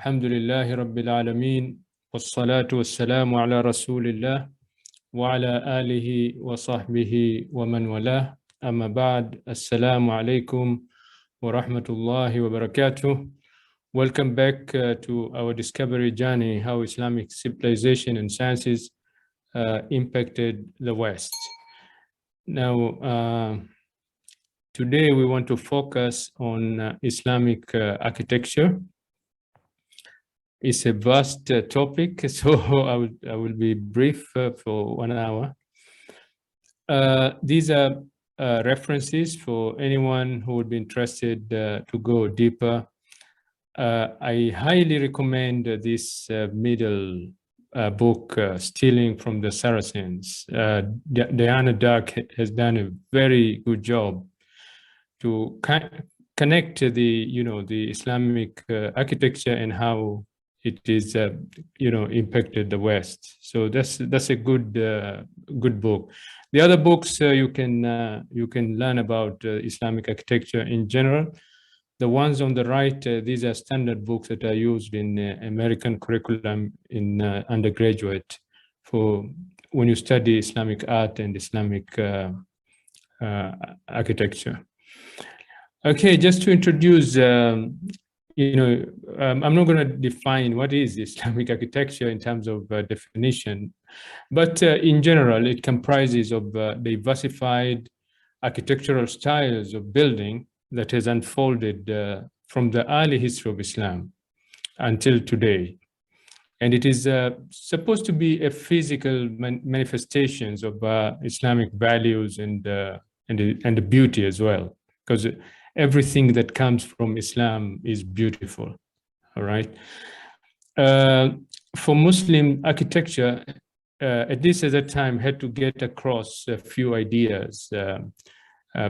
الحمد لله رب العالمين والصلاة والسلام على رسول الله وعلى آله وصحبه ومن والاه أما بعد السلام عليكم ورحمة الله وبركاته. Welcome back to our discovery journey, how Islamic civilization and sciences impacted the West. Now, today we want to focus on Islamic architecture. It's a vast topic, so I will be brief for 1 hour. These are references for anyone who would be interested to go deeper. I highly recommend this middle book, Stealing from the Saracens. Diana Dark has done a very good job to connect the Islamic architecture and how it is impacted the West. So that's a good book. The other books you can learn about Islamic architecture in general. The ones on the right, these are standard books that are used in American curriculum in undergraduate for when you study Islamic art and Islamic architecture. Okay, just to introduce, I'm not going to define what is Islamic architecture in terms of definition, but in general, it comprises of diversified architectural styles of building that has unfolded from the early history of Islam until today. And it is supposed to be a physical manifestations of Islamic values and the beauty as well, because everything that comes from Islam is beautiful, all right? For Muslim architecture, at least at that time, had to get across a few ideas.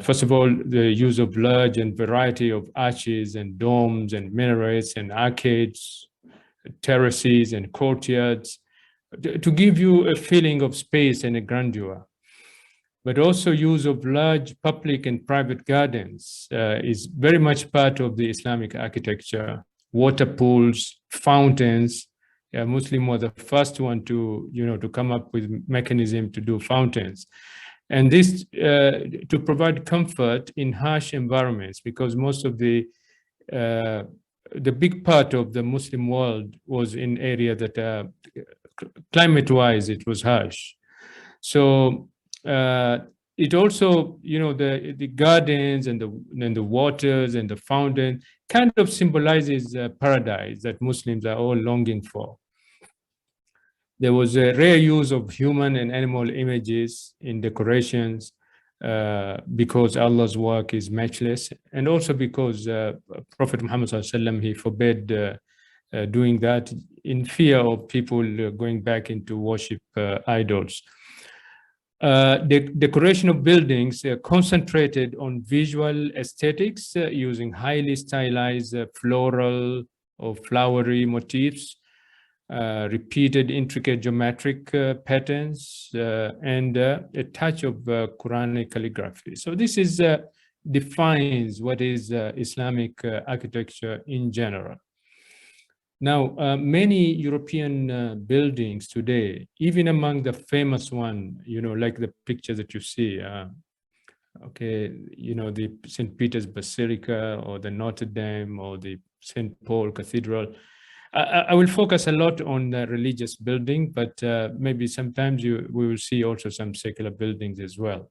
First of all, the use of large and variety of arches and domes and minarets and arcades, terraces and courtyards, to give you a feeling of space and a grandeur. But also use of large public and private gardens is very much part of the Islamic architecture. Water pools, fountains. Muslim was the first one to come up with mechanism to do fountains. And this to provide comfort in harsh environments, because most of the big part of the Muslim world was in area that climate-wise it was harsh. So it also, the gardens and the waters and the fountain kind of symbolizes paradise that Muslims are all longing for. There was a rare use of human and animal images in decorations because Allah's work is matchless, and also because Prophet Muhammad ﷺ, he forbade doing that in fear of people going back into worship idols. The decoration of buildings concentrated on visual aesthetics using highly stylized floral or flowery motifs, repeated intricate geometric patterns, and a touch of Quranic calligraphy. So this is defines what is Islamic architecture in general. Now, many European buildings today, even among the famous one, like the picture that you see, the St. Peter's Basilica or the Notre Dame or the St. Paul Cathedral. I will focus a lot on the religious building, but maybe sometimes we will see also some secular buildings as well.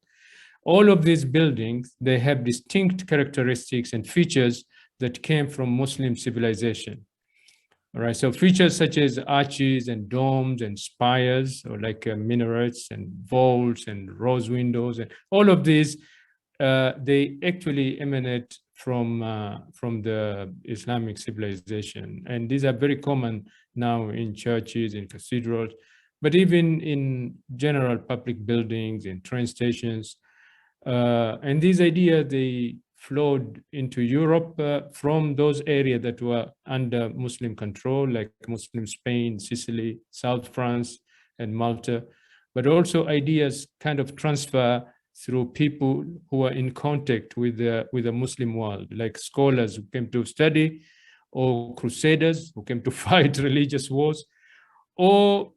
All of these buildings, they have distinct characteristics and features that came from Muslim civilization. All right, so features such as arches and domes and spires, or like minarets and vaults and rose windows, and all of these, they actually emanate from the Islamic civilization. And these are very common now in churches, in cathedrals, but even in general public buildings, in train stations. And these ideas, they flowed into Europe from those areas that were under Muslim control, like Muslim Spain, Sicily, South France, and Malta. But also ideas kind of transfer through people who are in contact with the Muslim world, like scholars who came to study, or crusaders who came to fight religious wars, or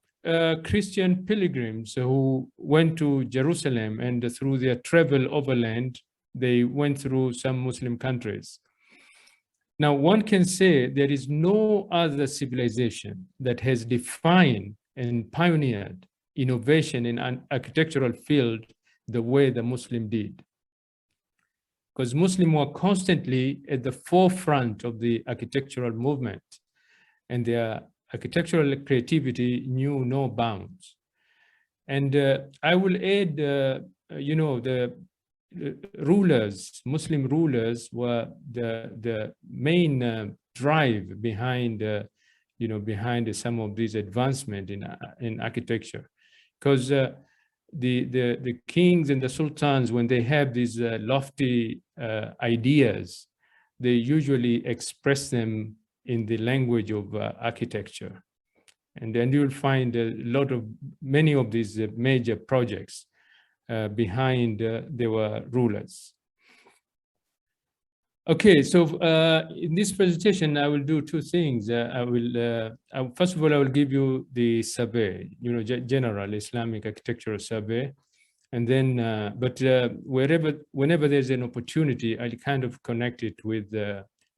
Christian pilgrims who went to Jerusalem, and through their travel overland, they went through some Muslim countries. Now, one can say there is no other civilization that has defined and pioneered innovation in an architectural field the way the Muslim did. Because Muslims were constantly at the forefront of the architectural movement, and their architectural creativity knew no bounds. And I will add, the rulers, Muslim rulers, were the main drive behind, behind some of these advancements in architecture, because the kings and the sultans, when they have these lofty ideas, they usually express them in the language of architecture. And then you'll find many of these major projects behind their rulers. Okay, so in this presentation, I will do two things. First of all, I will give you the survey, general Islamic architectural survey. And then, whenever there's an opportunity, I'll kind of connect it with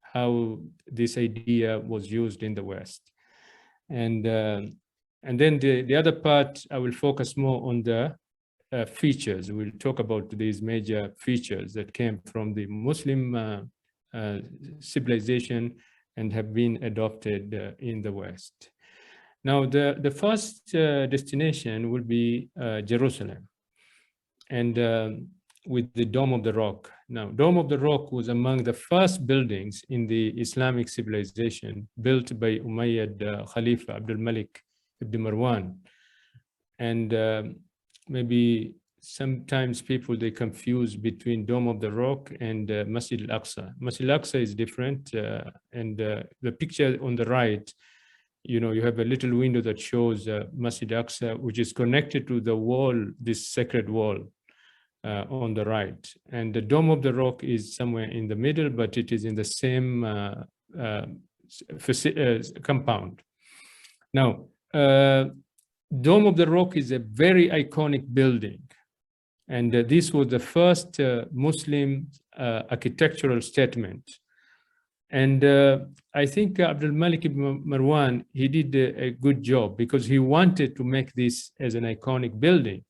how this idea was used in the West. And then the other part, I will focus more on the features. We'll talk about these major features that came from the Muslim civilization and have been adopted in the West. Now, the first destination will be Jerusalem, and with the Dome of the Rock. Now, Dome of the Rock was among the first buildings in the Islamic civilization built by Umayyad Khalifa Abdul Malik ibn Marwan. And maybe sometimes people, they confuse between Dome of the Rock and Masjid al-Aqsa. Masjid al-Aqsa is different, and the picture on the right, you have a little window that shows Masjid al-Aqsa, which is connected to the wall, this sacred wall on the right. And the Dome of the Rock is somewhere in the middle, but it is in the same compound. Now, Dome of the Rock is a very iconic building. And this was the first Muslim architectural statement. And I think Abdul Malik ibn Marwan, he did a good job because he wanted to make this as an iconic building.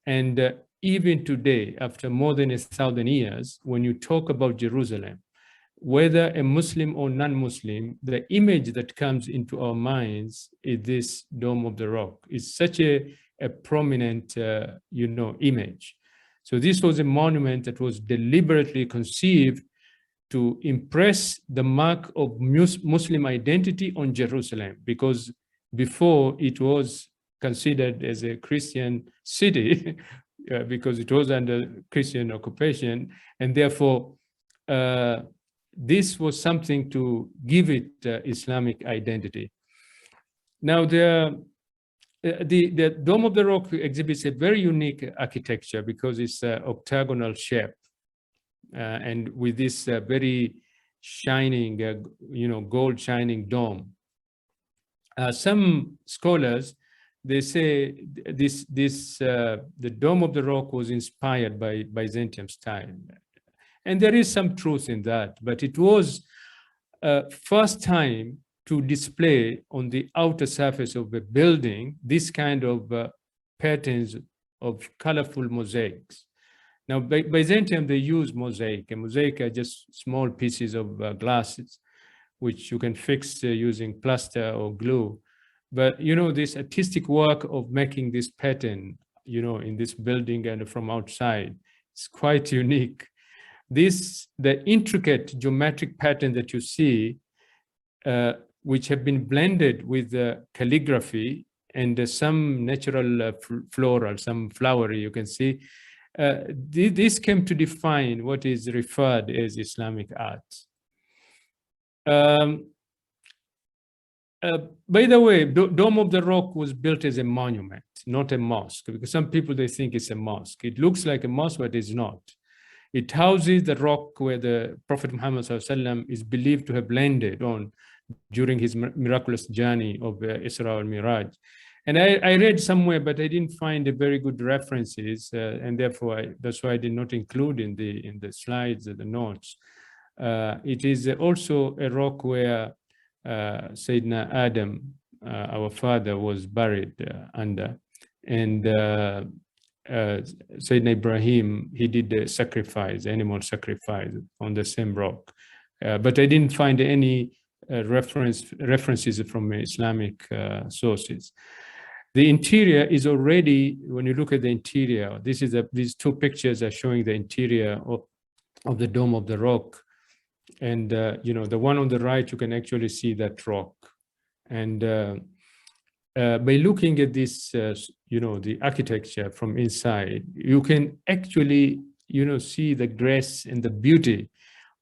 And even today, after more than 1,000 years, when you talk about Jerusalem, whether a Muslim or non-Muslim, the image that comes into our minds is this Dome of the Rock. It's such a prominent, image. So this was a monument that was deliberately conceived to impress the mark of Muslim identity on Jerusalem, because before it was considered as a Christian city because it was under Christian occupation, and therefore this was something to give it Islamic identity. Now, the Dome of the Rock exhibits a very unique architecture because it's octagonal shape, and with this very shining, gold shining dome. Some scholars, they say the Dome of the Rock was inspired by Byzantium style. And there is some truth in that, but it was first time to display on the outer surface of a building this kind of patterns of colorful mosaics. Now, Byzantium, they use mosaic, and mosaic are just small pieces of glasses, which you can fix using plaster or glue. But, this artistic work of making this pattern, in this building and from outside, it's quite unique. The intricate geometric pattern that you see, which have been blended with calligraphy and some natural floral, some flowery, you can see, this came to define what is referred as Islamic art. By the way, Dome of the Rock was built as a monument, not a mosque, because some people, they think it's a mosque. It looks like a mosque, but it's not. It houses the rock where the Prophet Muhammad ﷺ is believed to have landed on during his miraculous journey of Isra al-Miraj. And I read somewhere, but I didn't find a very good references, and therefore that's why I did not include in the slides the notes. It is also a rock where Sayyidina Adam, our father, was buried under, and Sayyidina Ibrahim, he did the sacrifice, animal sacrifice on the same rock, but I didn't find any references from Islamic sources. The interior is already, when you look at the interior, these two pictures are showing the interior of the Dome of the Rock. And, the one on the right, you can actually see that rock. And by looking at this, the architecture from inside, you can actually, see the grace and the beauty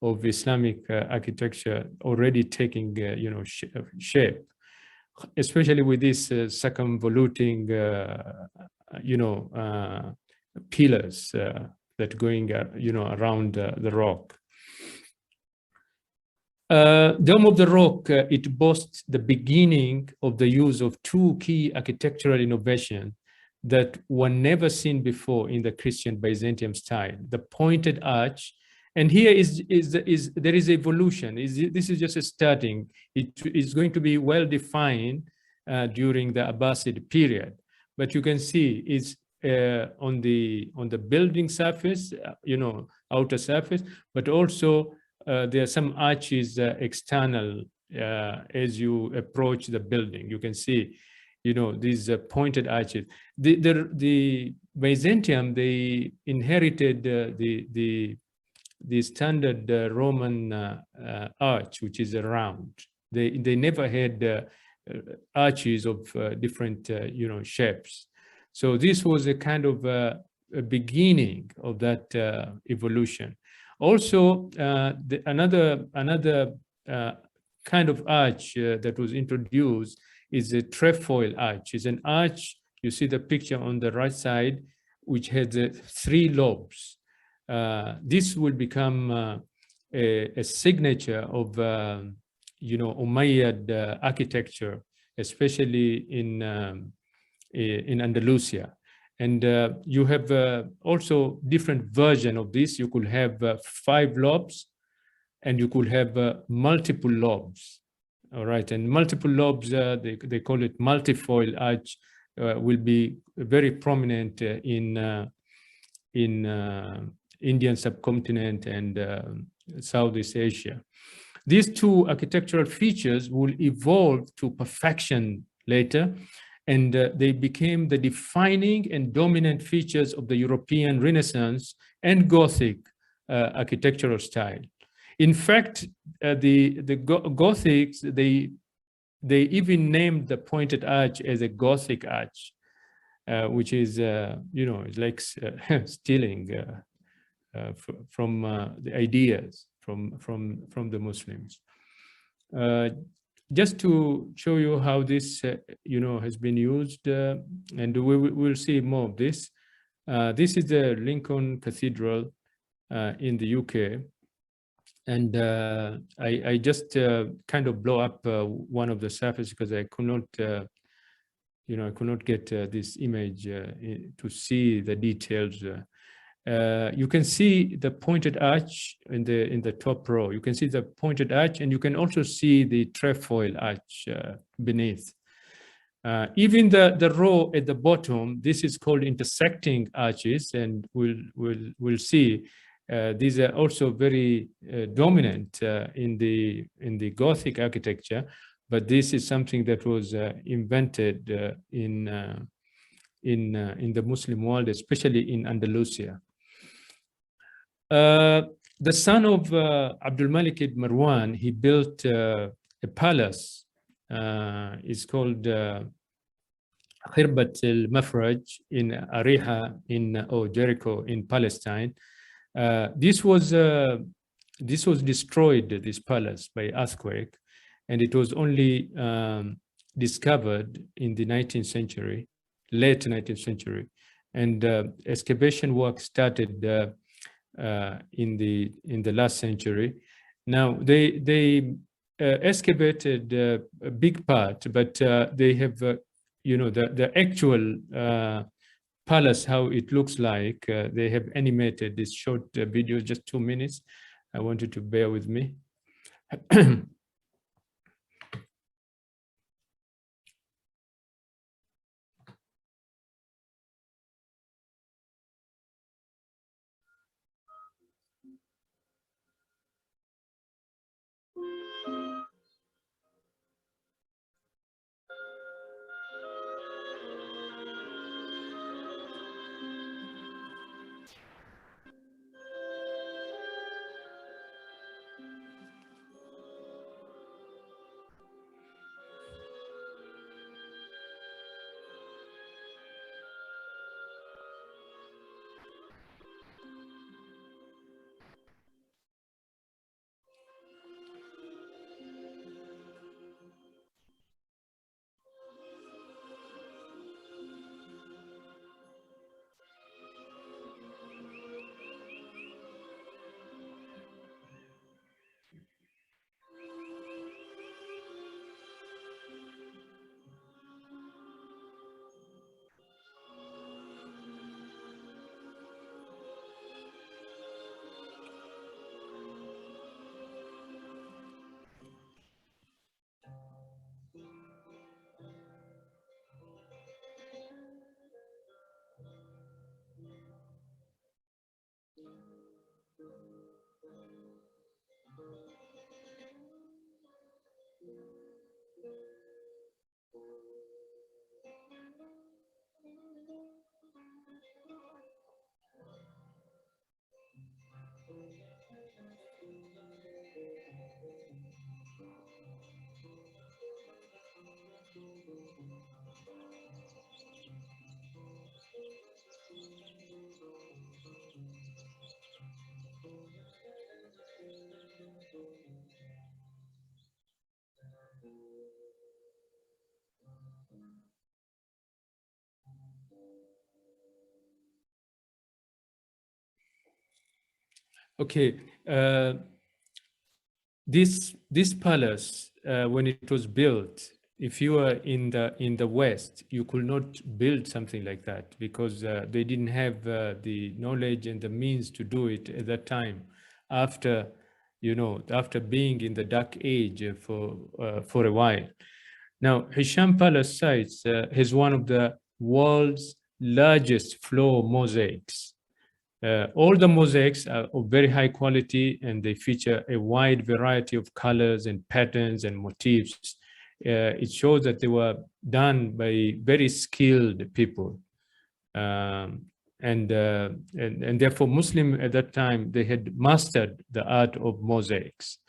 of Islamic architecture already taking, shape, especially with this circumvoluting, pillars that going, around the rock. Dome of the Rock, it boasts the beginning of the use of two key architectural innovations that were never seen before in the Christian Byzantium style: the pointed arch. And here there is evolution. This is just a starting. It is going to be well defined during the Abbasid period, but you can see it's on the building surface, outer surface, but also there are some arches external as you approach the building. You can see, these pointed arches. The Byzantium, they inherited the standard Roman arch, which is a round. They never had arches of different shapes. So this was a kind of a beginning of that evolution. Also, another kind of arch that was introduced is a trefoil arch. It's an arch, you see the picture on the right side, which has 3 lobes. This will become a signature of Umayyad architecture, especially in Andalusia. And you have also different version of this. You could have 5 lobes, and you could have multiple lobes. All right, and multiple lobes, they call it multifoil arch, will be very prominent in Indian subcontinent and Southeast Asia. These 2 architectural features will evolve to perfection later, and they became the defining and dominant features of the European Renaissance and Gothic architectural style. In fact, the Gothics, they even named the pointed arch as a Gothic arch, which is, it's like stealing from the ideas from the Muslims. Just to show you how this, has been used, and we'll see more of this. This is the Lincoln Cathedral in the UK, and I just kind of blow up one of the surfaces because I could not, I could not get this image to see the details. You can see the pointed arch in the top row. You can see the pointed arch, and you can also see the trefoil arch beneath. Even the row at the bottom, this is called intersecting arches, and we'll see these are also very dominant in the Gothic architecture, but this is something that was invented in the Muslim world, especially in Andalusia. The son of Abdul Malik ibn Marwan, he built a palace. It's called Khirbat al-Mafraj in Ariha or Jericho in Palestine. This was destroyed, this palace, by earthquake, and it was only discovered in the 19th century, late 19th century, and excavation work started in the last century. Now they excavated a big part, but they have the actual palace, how it looks like. They have animated this short video, just 2 minutes. I want you to bear with me. Okay, this palace, when it was built, if you were in the West, you could not build something like that because they didn't have the knowledge and the means to do it at that time. After being in the Dark Age for a while. Now, Hisham Palace sites has one of the world's largest floor mosaics. All the mosaics are of very high quality and they feature a wide variety of colors and patterns and motifs. It shows that they were done by very skilled people. And therefore Muslim at that time, they had mastered the art of mosaics.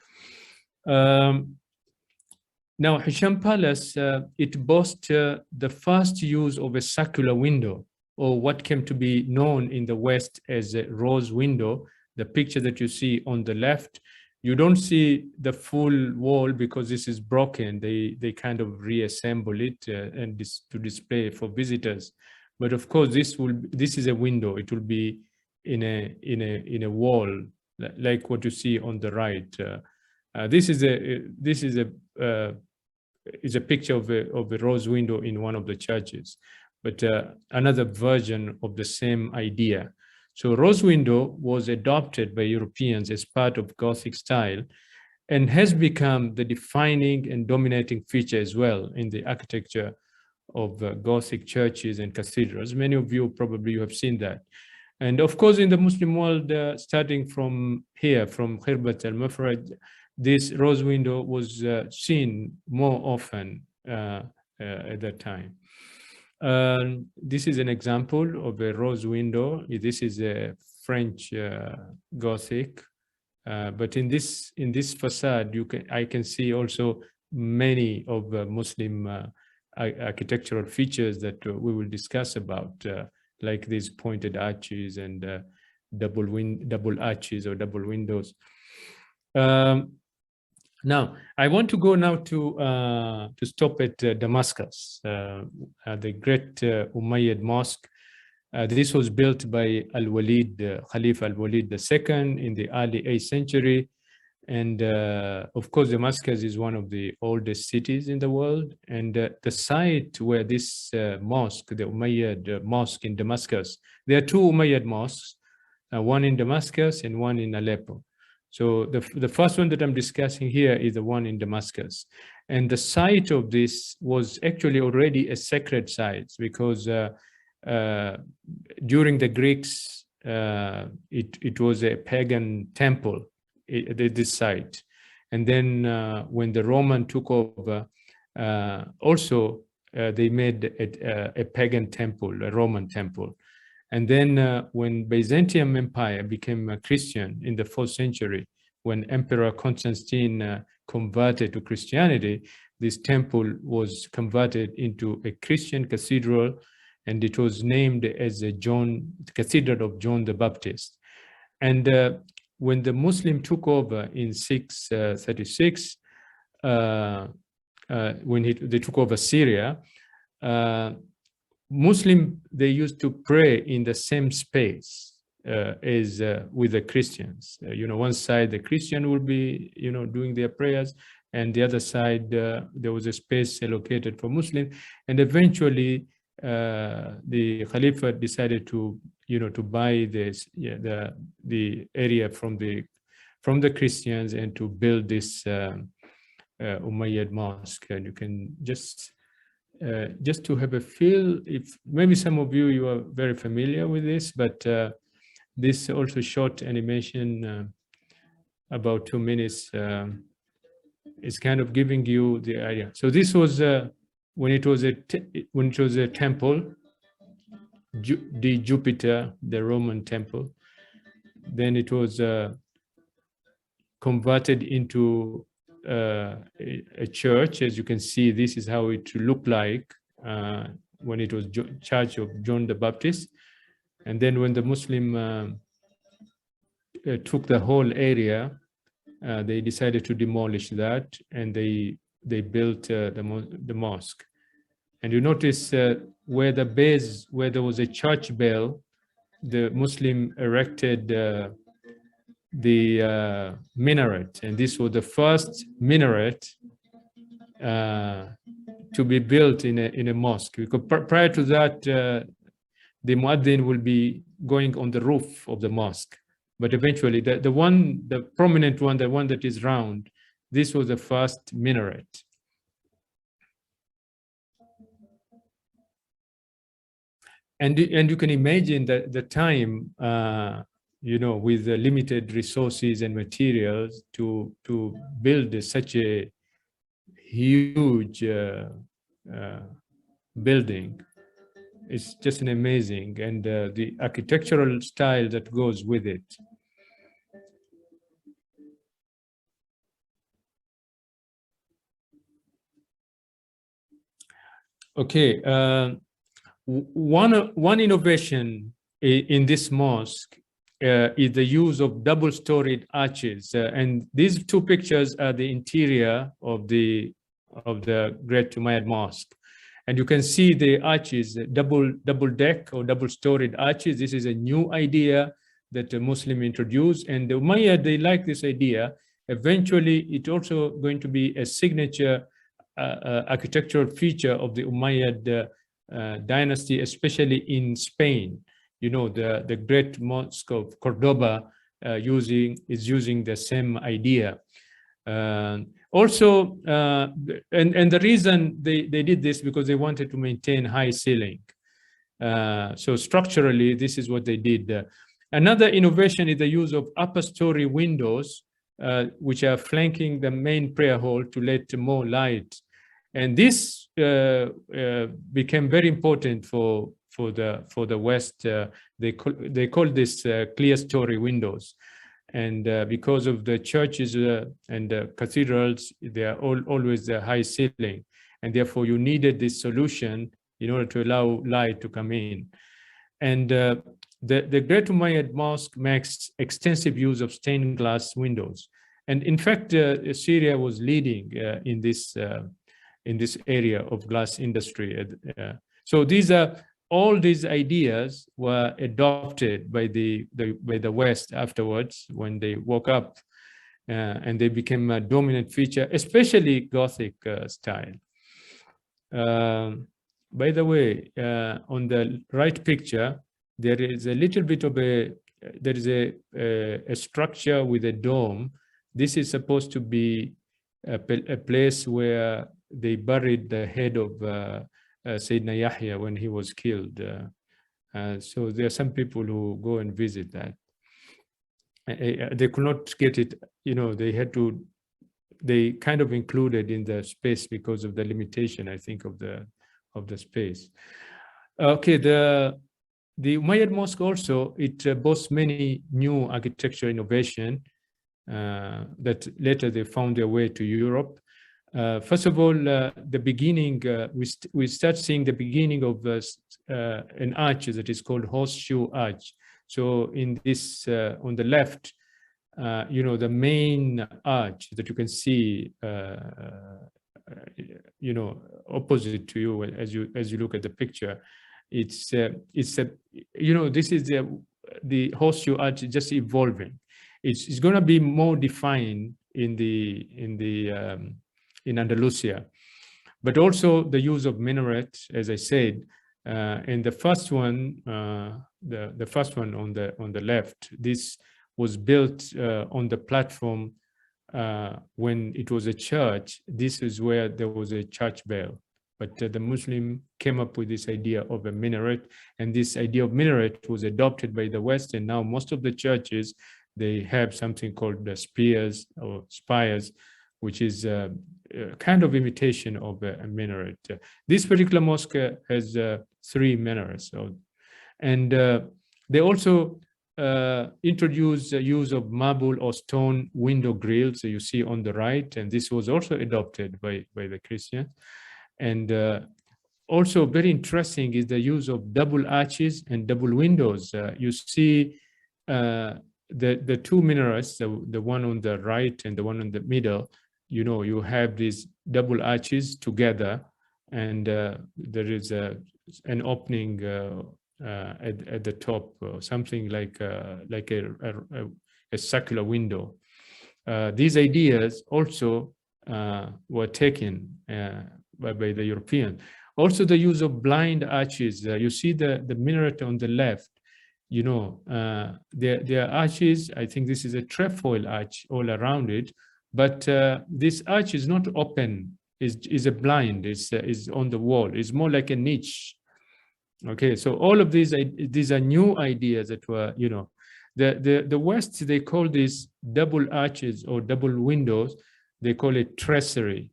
Now, Hisham Palace, it boasts the first use of a circular window, or what came to be known in the West as a rose window. The picture that you see on the left, you don't see the full wall because this is broken. They kind of reassemble it to display for visitors. But of course, this is a window. It will be in a wall like what you see on the right. This is a picture of a rose window in one of the churches, but another version of the same idea. So rose window was adopted by Europeans as part of Gothic style and has become the defining and dominating feature as well in the architecture of Gothic churches and cathedrals. Many of you probably have seen that. And of course, in the Muslim world, starting from here, from Khirbat al-Mafraj, this rose window was seen more often at that time. This is an example of a rose window. This is a French Gothic, but in this facade, I can see also many of the Muslim architectural features that we will discuss about, like these pointed arches and double arches or double windows. Now, I want to go now to stop at Damascus, the great Umayyad Mosque. This was built by Al-Walid, Khalifa Al-Walid II in the early 8th century. And of course, Damascus is one of the oldest cities in the world. And the site where this mosque, the Umayyad Mosque in Damascus, there are two Umayyad mosques, one in Damascus and one in Aleppo. So the first one that I'm discussing here is the one in Damascus. And the site of this was actually already a sacred site because during the Greeks, it was a pagan temple, this site. And then when the Roman took over, also they made a pagan temple, a Roman temple. And then when Byzantium Empire became a Christian in the 4th century, when Emperor Constantine converted to Christianity, this temple was converted into a Christian cathedral, and it was named as the Cathedral of John the Baptist. And when the Muslim took over in 636, when they took over Syria, Muslim, they used to pray in the same space as with the Christians. One side the Christian will be, doing their prayers, and the other side there was a space allocated for Muslim. And eventually, the Khalifa decided to, to buy this, the area from the Christians and to build this Umayyad Mosque. And you can just to have a feel, if maybe some of you are very familiar with this, but this also short animation, about 2 minutes, is kind of giving you the idea. So this was when it was a temple, the Jupiter, the Roman temple. Then it was converted into a church. As you can see, this is how it looked like when it was Church of John the Baptist. And then when the Muslim took the whole area, they decided to demolish that, and they built the mosque. And you notice where the base, where there was a church bell, the Muslim erected the minaret, and this was the first minaret to be built in a mosque. Because prior to that, the muaddin will be going on the roof of the mosque. But eventually, the prominent one, the one that is round, this was the first minaret. And you can imagine that the time, with the limited resources and materials to build such a huge building. It's just an amazing, and the architectural style that goes with it. Okay, one innovation in this mosque is the use of double-storied arches, and these two pictures are the interior of the Great Umayyad Mosque. And you can see the arches, double deck or double-storied arches. This is a new idea that the Muslim introduced, and the Umayyad, they like this idea. Eventually, it's also going to be a signature architectural feature of the Umayyad dynasty, especially in Spain. The Great Mosque of Cordoba is using the same idea. Also, and the reason they did this because they wanted to maintain high ceiling. So structurally, this is what they did. Another innovation is the use of upper story windows, which are flanking the main prayer hall to let more light. And this became very important for the West. They call this clear story windows. And because of the churches and the cathedrals, they are always the high ceiling. And therefore, you needed this solution in order to allow light to come in. And the Great Umayyad Mosque makes extensive use of stained glass windows. And in fact, Syria was leading in this area of glass industry. So these are all these ideas were adopted by the West afterwards when they woke up, and they became a dominant feature, especially Gothic style. By the way, on the right picture, there is a little bit of a structure with a dome. This is supposed to be a place where they buried the head of Sayyidina Yahya when he was killed. So there are some people who go and visit that. They could not get it, they kind of included in the space because of the limitation, I think, of the space. Okay, the Umayyad Mosque also, it boasts many new architecture innovation that later they found their way to Europe. First of all, the beginning, we start seeing the beginning of an arch that is called Horseshoe Arch. So in this, on the left, the main arch that you can see, opposite to you as you look at the picture, this is the Horseshoe Arch is just evolving. It's going to be more defined in Andalusia, but also the use of minaret, as I said, and the first one, the first one on the left, this was built on the platform when it was a church. This is where there was a church bell, but the Muslim came up with this idea of a minaret, and this idea of minaret was adopted by the West, and now most of the churches, they have something called the spires, which is a kind of imitation of a minaret. This particular mosque has 3 minarets, and they also introduced the use of marble or stone window grills, so you see on the right, and this was also adopted by the Christians. And also very interesting is the use of double arches and double windows. You see the 2 minarets, the one on the right and the one in the middle, you have these double arches together, and there is an opening at the top, something like a circular window. These ideas also were taken by the European. Also the use of blind arches. You see the minaret on the left, there are arches. I think this is a trefoil arch all around it, but this arch is not open, is a blind, is on the wall. It's more like a niche. Okay, so all of these are new ideas that were, the West, they call these double arches or double windows, they call it tracery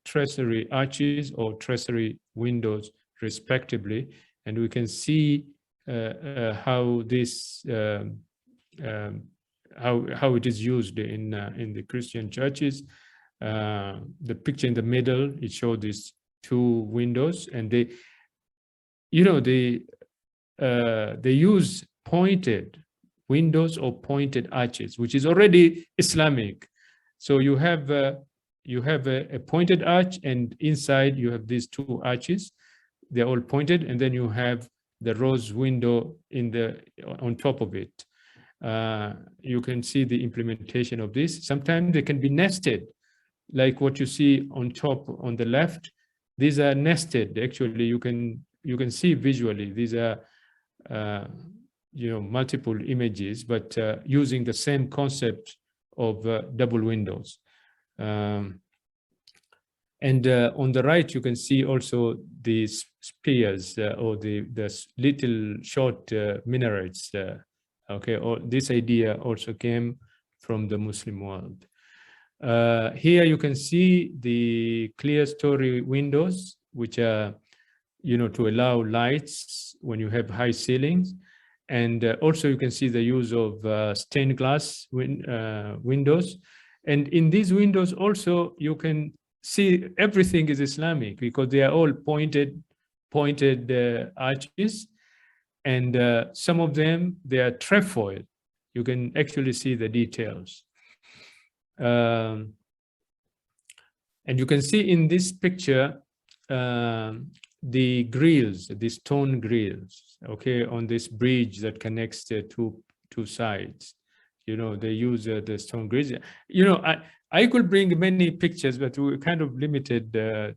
arches or tracery windows respectively. And we can see how this how it is used in the Christian churches. The picture in the middle, it showed these 2 windows, and they use pointed windows or pointed arches, which is already Islamic. So you have a pointed arch, and inside you have these 2 arches. They're all pointed, and then you have the rose window on top of it. You can see the implementation of this. Sometimes they can be nested, like what you see on top on the left. These are nested. Actually, you can see visually. These are multiple images, but using the same concept of double windows. And on the right, you can see also these spires or the little short minarets. Okay, this idea also came from the Muslim world. Here you can see the clear story windows, which are, to allow lights when you have high ceilings. And also you can see the use of stained glass windows. And in these windows also, you can see everything is Islamic because they are all pointed arches. And some of them, they are trefoil. You can actually see the details. And you can see in this picture, the grills, the stone grills, okay, on this bridge that connects the two sides. You know, they use the stone grills. You know, I could bring many pictures, but we kind of limited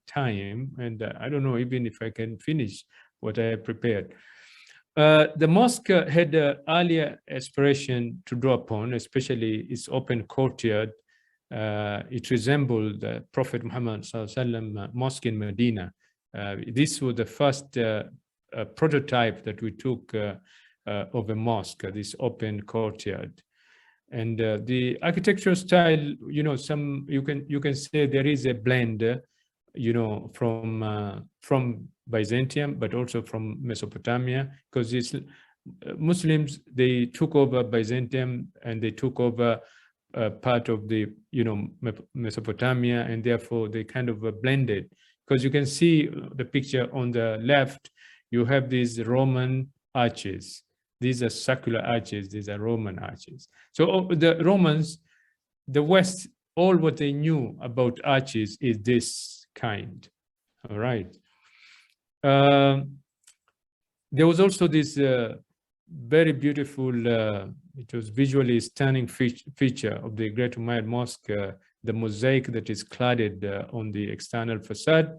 time, and I don't know even if I can finish what I have prepared. The mosque had earlier aspiration to draw upon, especially its open courtyard. It resembled the Prophet Muhammad ﷺ mosque in Medina. This was the first prototype that we took of a mosque, this open courtyard. And the architectural style, you know, you can say there is a blend, you know, from Byzantium, but also from Mesopotamia, because it's Muslims, they took over Byzantium and they took over part of the, you know, Mesopotamia, and therefore they kind of blended. Because you can see the picture on the left, you have these Roman arches. These are circular arches, these are Roman arches. So the Romans, the West, all what they knew about arches is this kind, all right? There was also this very beautiful, it was visually stunning feature of the Great Umayyad Mosque, the mosaic that is cladded on the external facade.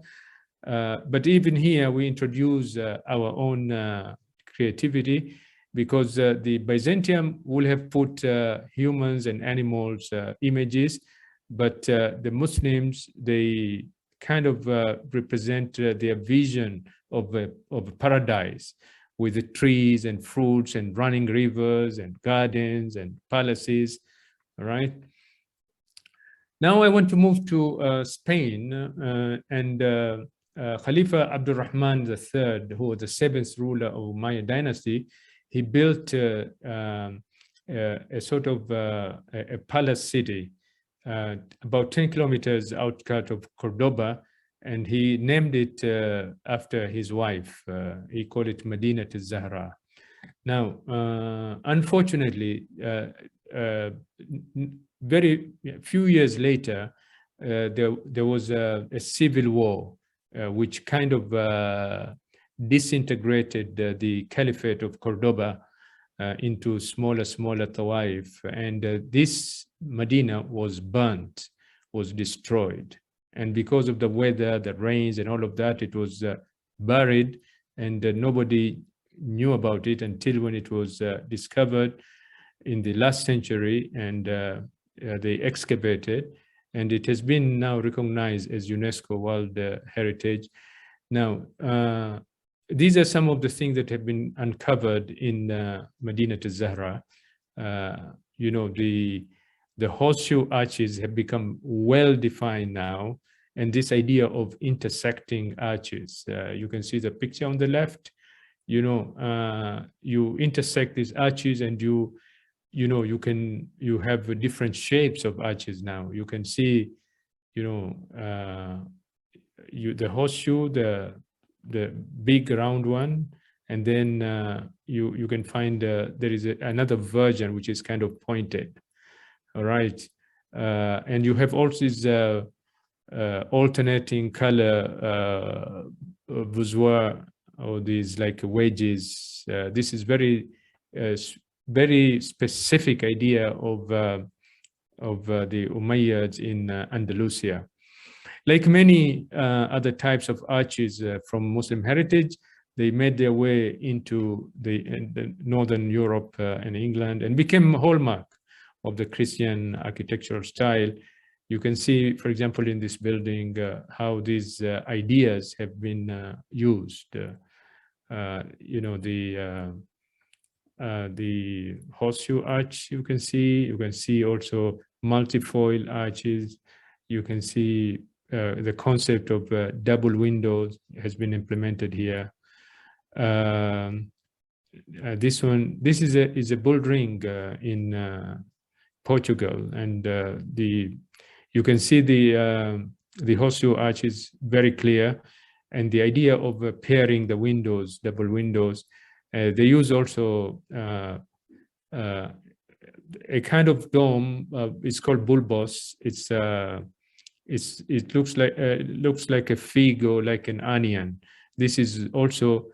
But even here, we introduce our own creativity, because the Byzantium will have put humans and animals images, but the Muslims, they kind of represent their vision of a paradise with the trees and fruits and running rivers and gardens and palaces, all right? Now I want to move to Spain, and Khalifa Abdul Rahman III, who was the 7th ruler of Umayyad dynasty, he built a sort of a palace city about 10 kilometers outskirts of Cordoba, and he named it after his wife. He called it Madinat al-Zahra. Now, unfortunately, very few years later, there was a civil war, which kind of disintegrated the Caliphate of Cordoba into smaller Tawaif, and this Medina was burnt, was destroyed. And because of the weather, the rains and all of that, it was buried, and nobody knew about it until when it was discovered in the last century, and they excavated, and it has been now recognized as UNESCO World Heritage. Now, these are some of the things that have been uncovered in Madinat al-Zahra. You know, the horseshoe arches have become well defined now, and this idea of intersecting arches. You can see the picture on the left. You know, you intersect these arches, and you know, you have different shapes of arches now. You can see, you know, the horseshoe, the big round one, and then you can find there is another version which is kind of pointed. All right, and you have also this alternating color voussoirs, or these like wedges. This is very specific idea of the Umayyads in Andalusia. Like many other types of arches from Muslim heritage, they made their way into the Northern Europe and England, and became a hallmark of the Christian architectural style. You can see, for example, in this building, how these ideas have been used. You know, the horseshoe arch, you can see also multifoil arches. You can see the concept of double windows has been implemented here. This is a bull ring in Portugal, and you can see the horseshoe arch is very clear, and the idea of pairing the windows, double windows. They use also a kind of dome. It's called bulbous. It looks like a fig or like an onion. this is also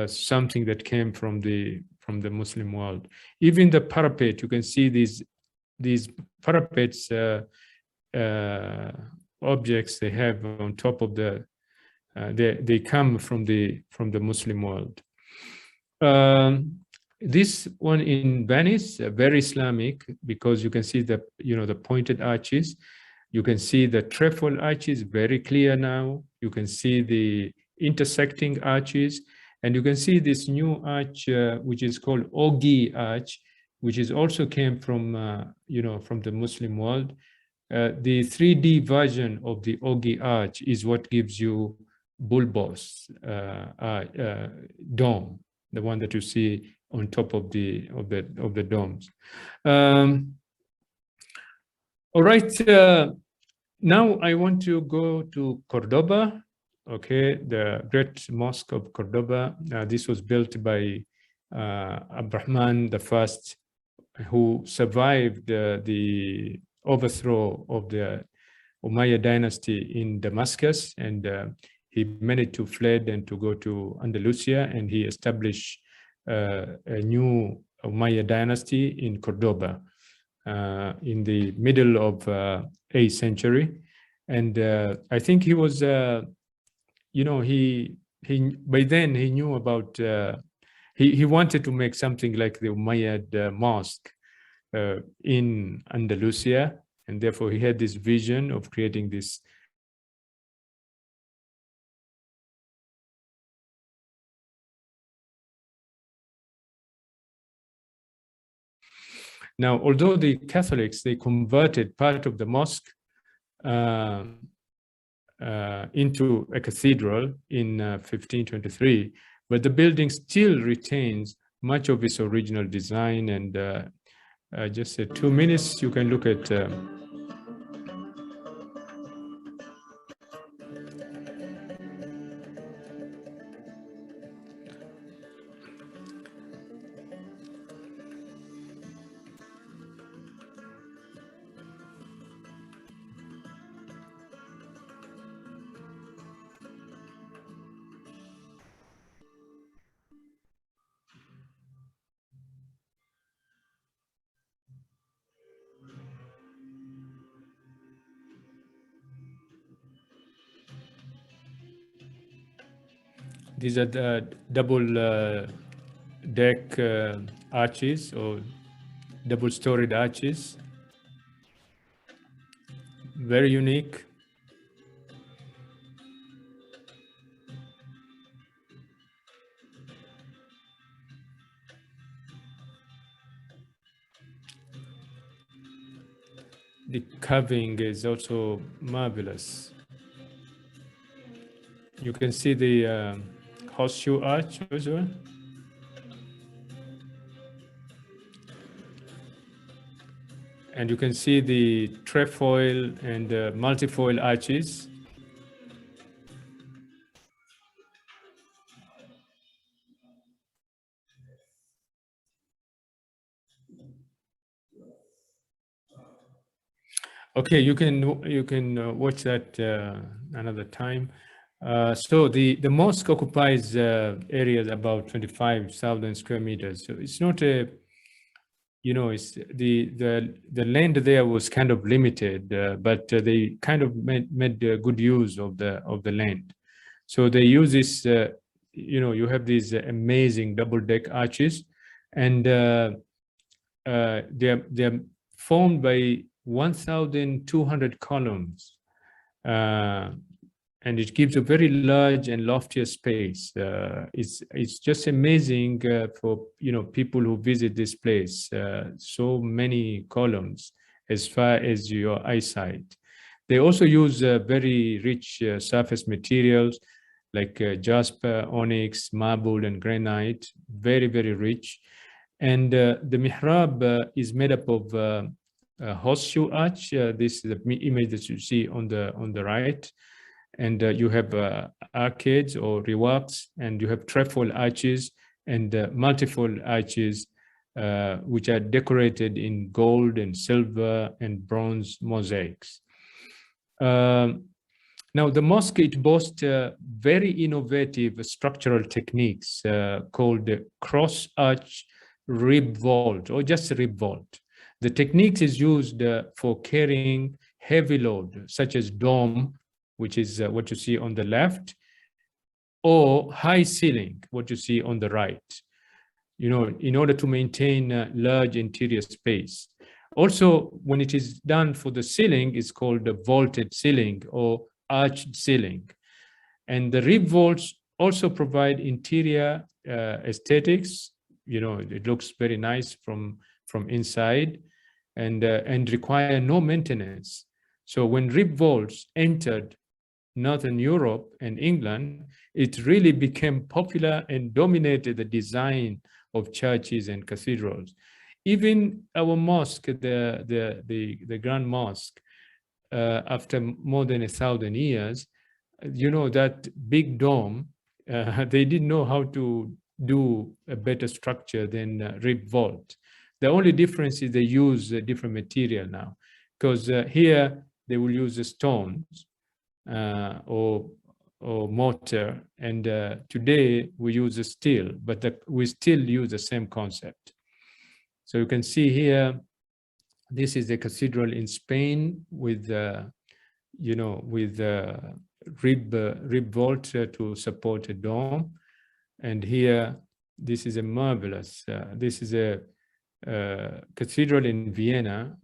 something that came from the Muslim world. Even the parapet, you can see these parapets objects they have on top of the they come from the Muslim world. This one in Venice, very Islamic, because you can see the the pointed arches. You can see the trefoil arches very clear now. You can see the intersecting arches, and you can see this new arch, which is called Ogi Arch, which is also came from from the Muslim world. The 3D version of the Ogi Arch is what gives you bulbous dome, the one that you see on top of the domes. All right, now I want to go to Cordoba, okay, the great mosque of Cordoba. This was built by Abdurrahman I, who survived the overthrow of the Umayyad dynasty in Damascus, and he managed to fled and to go to Andalusia, and he established a new Umayyad dynasty in Cordoba in the middle of 8th century. And I think he was, he by then he knew about, he wanted to make something like the Umayyad Mosque in Andalusia, and therefore he had this vision of creating this Now, although the Catholics, they converted part of the mosque into a cathedral in 1523, but the building still retains much of its original design. And just 2 minutes, you can look at these are the double deck arches, or double-storied arches. Very unique. The carving is also marvelous. You can see the Horseshoe Arch as well. And you can see the trefoil and multifoil arches. Okay, you can watch that another time. So the mosque occupies areas about 25,000 square meters. So it's not a, it's the land there was kind of limited, but they kind of made good use of the land. So they use this, you have these amazing double deck arches, and they're formed by 1,200 columns, and it gives a very large and loftier space. It's just amazing for people who visit this place. So many columns as far as your eyesight. They also use very rich surface materials like jasper, onyx, marble, and granite. Very, very rich. And the mihrab is made up of Horseshoe Arch. This is the image that you see on the right, and you have arcades or reworks, and you have trefoil arches and multifold arches, which are decorated in gold and silver and bronze mosaics. Now, the mosque, it boasts very innovative structural techniques called cross arch rib vault, or just rib vault. The technique is used for carrying heavy load, such as dome, which is what you see on the left, or high ceiling, what you see on the right, in order to maintain large interior space. Also, when it is done for the ceiling, it's called a vaulted ceiling or arched ceiling. And the rib vaults also provide interior aesthetics. It looks very nice from inside, and require no maintenance. So when rib vaults entered Northern Europe and England, it really became popular and dominated the design of churches and cathedrals. Even our mosque, the Grand Mosque, after more than 1,000 years, that big dome, they didn't know how to do a better structure than rib vault. The only difference is they use a different material now, because here they will use the stones or mortar, and today we use the steel, but we still use the same concept. So you can see here, this is the cathedral in Spain with rib vault to support a dome. And here, this is a marvelous, this is a cathedral in Vienna,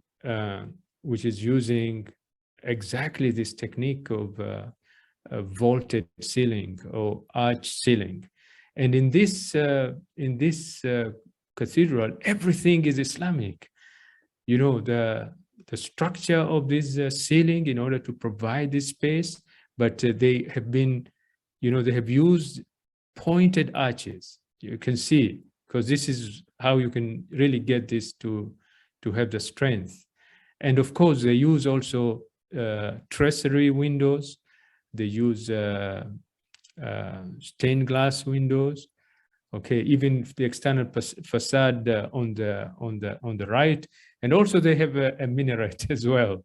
which is using exactly this technique of a vaulted ceiling or arch ceiling. And in this cathedral, everything is Islamic. The structure of this ceiling in order to provide this space, but they have been, they have used pointed arches. You can see, because this is how you can really get this to have the strength. And of course, they use also tracery windows. They use stained glass windows. Okay, even the external facade on the right, and also they have a minaret as well.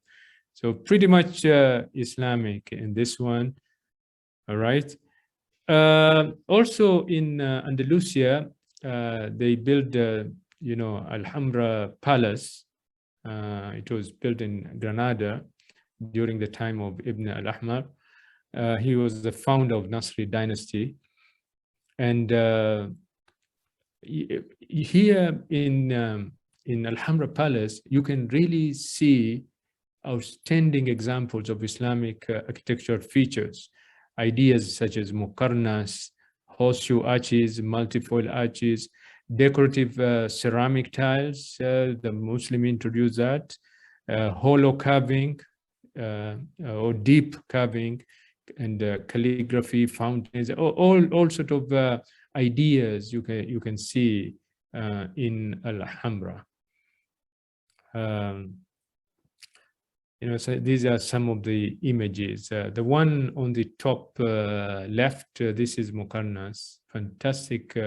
So pretty much Islamic in this one. All right. Also in Andalusia, they built, Alhambra Palace. It was built in Granada during the time of Ibn al-Ahmar. He was the founder of Nasri dynasty. And here in Alhambra Palace, you can really see outstanding examples of Islamic architectural features, ideas such as muqarnas, horseshoe arches, multifoil arches, decorative ceramic tiles. The Muslim introduced that, hollow carving or deep carving, and calligraphy, fountains, all sort of ideas you can see in Alhambra. So these are some of the images. The one on the top left, this is Muqarnas. Fantastic,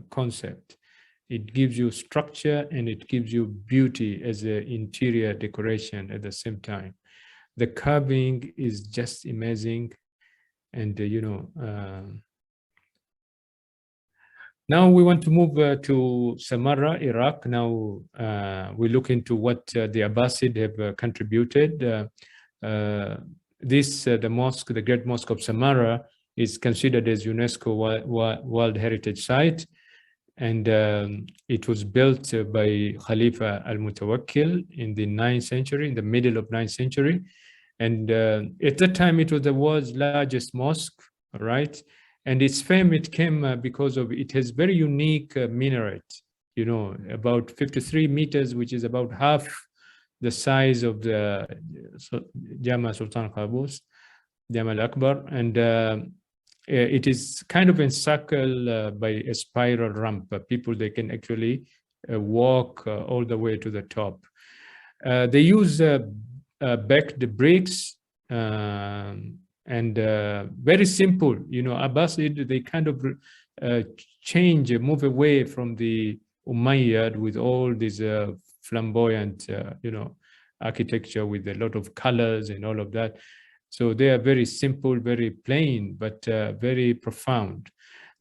concept. It gives you structure and it gives you beauty as an interior decoration at the same time. The carving is just amazing, and now we want to move to Samara, Iraq. Now we look into what the Abbasid have contributed. The mosque, the Great Mosque of Samara, is considered as UNESCO World Heritage Site, and it was built by Khalifa al-Mutawakkil in the 9th century, in the middle of 9th century. And at that time, it was the world's largest mosque, right? And its fame, it came because of it has very unique minaret, about 53 meters, which is about half the size of the Jama Sultan Qaboos, Jama al-Akbar. And it is kind of encircled by a spiral ramp. People, they can actually walk all the way to the top. They use backed bricks, and very simple. Abbasid, they kind of move away from the Umayyad with all these flamboyant, architecture with a lot of colors and all of that. So they are very simple, very plain, but very profound.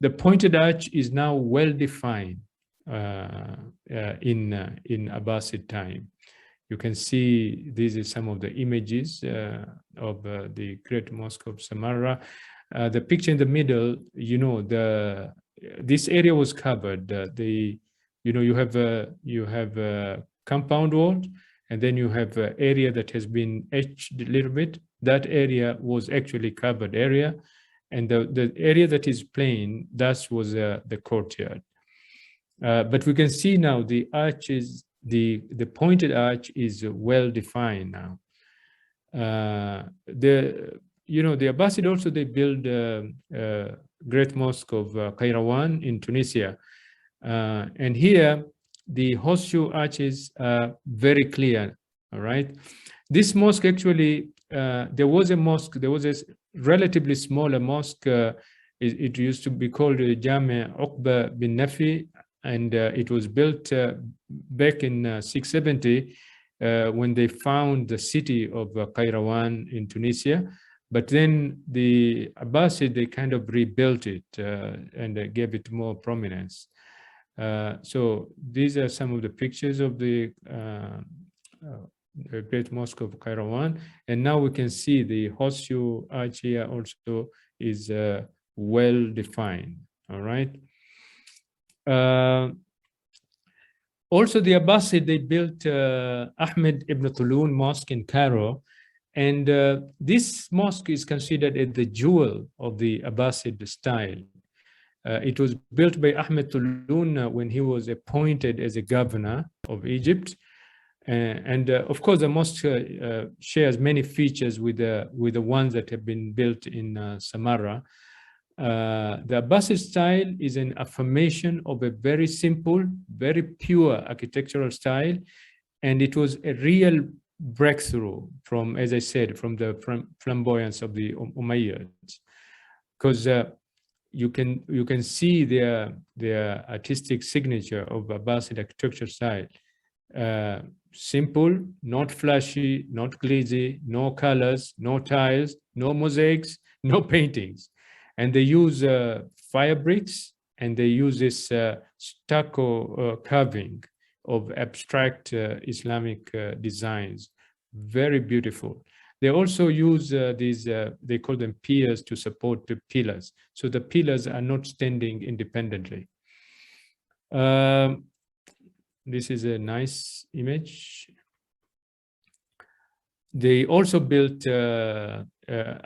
The pointed arch is now well defined in Abbasid time. You can see these are some of the images of the Great Mosque of Samara. The picture in the middle, you know, this area was covered. You have a compound wall, and then you have an area that has been etched a little bit. That area was actually covered area, and the area that is plain, that was the courtyard. But we can see now the arches, the pointed arch is well defined now. The Abbasid also, they built Great Mosque of Kairawan in Tunisia. And here, the Horseshoe Arches are very clear, all right? This mosque actually, there was a relatively smaller mosque. It used to be called Jami Uqba bin Nafi, and it was built back in 670 when they found the city of Kairawan in Tunisia. But then the Abbasid, they kind of rebuilt it and gave it more prominence. So these are some of the pictures of the Great Mosque of Kairawan. And now we can see the Horseshoe Arch here also is well defined, all right? Also, the Abbasid, they built Ahmed ibn Tulun Mosque in Cairo. And this mosque is considered as the jewel of the Abbasid style. It was built by Ahmed Tulun when he was appointed as a governor of Egypt. Of course, the mosque shares many features with the ones that have been built in Samara. The Abbasid style is an affirmation of a very simple, very pure architectural style, and it was a real breakthrough from, as I said, from the flamboyance of the Umayyads, because you can see their artistic signature of Abbasid architecture style. Simple, not flashy, not glitzy, no colors, no tiles, no mosaics, no paintings. And they use fire bricks, and they use this stucco carving of abstract Islamic designs. Very beautiful. They also use these, they call them piers, to support the pillars. So the pillars are not standing independently. This is a nice image. They also built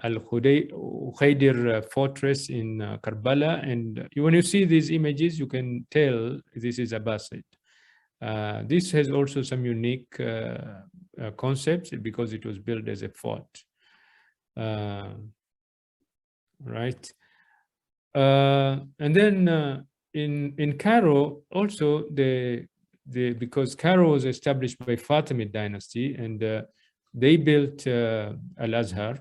Al-Khudayr fortress in Karbala. And when you see these images, you can tell this is Abbasid. This has also some unique concepts because it was built as a fort. Right. And then in Cairo also, because Cairo was established by Fatimid dynasty, and they built Al-Azhar.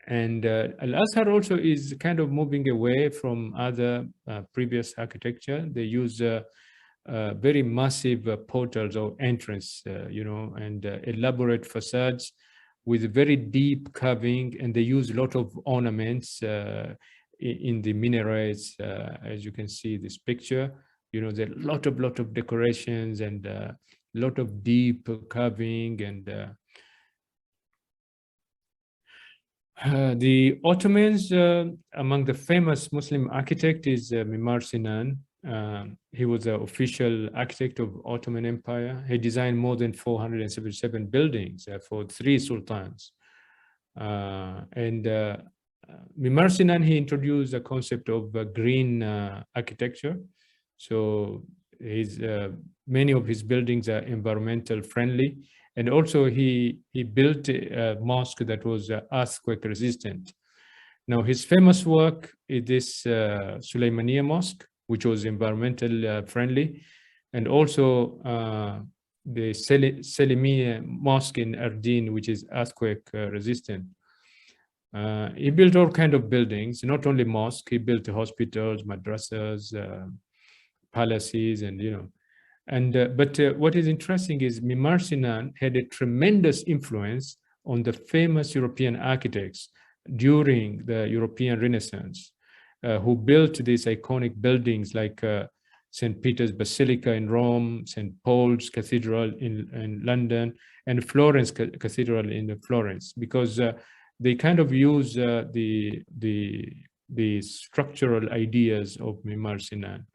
And Al-Azhar also is kind of moving away from other previous architecture. They use very massive portals or entrance, and elaborate facades with very deep carving, and they use a lot of ornaments in the minarets, as you can see this picture. There's a lot of decorations and a lot of deep carving. And the Ottomans, among the famous Muslim architect is Mimar Sinan. He was the official architect of Ottoman Empire. He designed more than 477 buildings for 3 sultans. Mimar Sinan, he introduced the concept of green architecture. So many of his buildings are environmental friendly. And also he built a mosque that was earthquake resistant. Now his famous work is this Sulaimaniya Mosque, which was environmental friendly, and also the Selimiya Mosque in Ardin, which is earthquake resistant. He built all kinds of buildings, not only mosques. He built hospitals, madrasas, palaces, and But what is interesting is Mimar Sinan had a tremendous influence on the famous European architects during the European Renaissance, who built these iconic buildings like St. Peter's Basilica in Rome, St. Paul's Cathedral in London, and Florence Cathedral in Florence, because they kind of use the structural ideas of Mimar Sinan.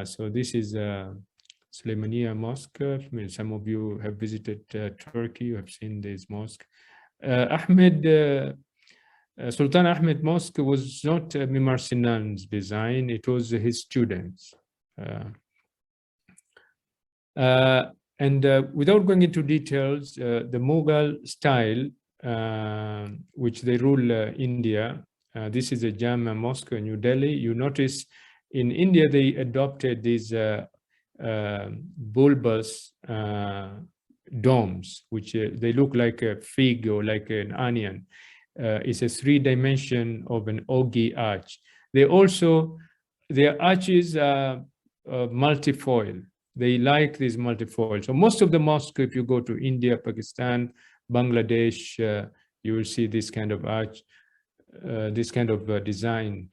So this is Sulaimaniya Mosque. I mean, some of you have visited Turkey, you have seen this mosque. Sultan Ahmed Mosque was not Mimar Sinan's design, it was his students. Without going into details, the Mughal style, which they rule India, this is a Jama Mosque in New Delhi. You notice in India, they adopted these bulbous domes, which they look like a fig or like an onion. It's a 3-dimension of an ogee arch. Their arches are multifoil. They like this multifoil. So most of the mosques, if you go to India, Pakistan, Bangladesh, you will see this kind of arch, this kind of design.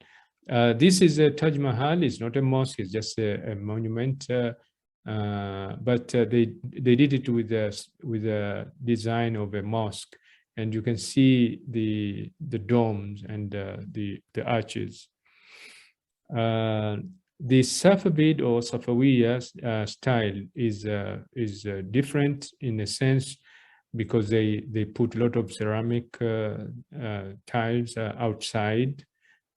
This is a Taj Mahal. It's not a mosque, it's just a monument. But they did it with a design of a mosque. And you can see the domes and the arches. The Safavid or Safawiya style is different in a sense because they put a lot of ceramic tiles outside.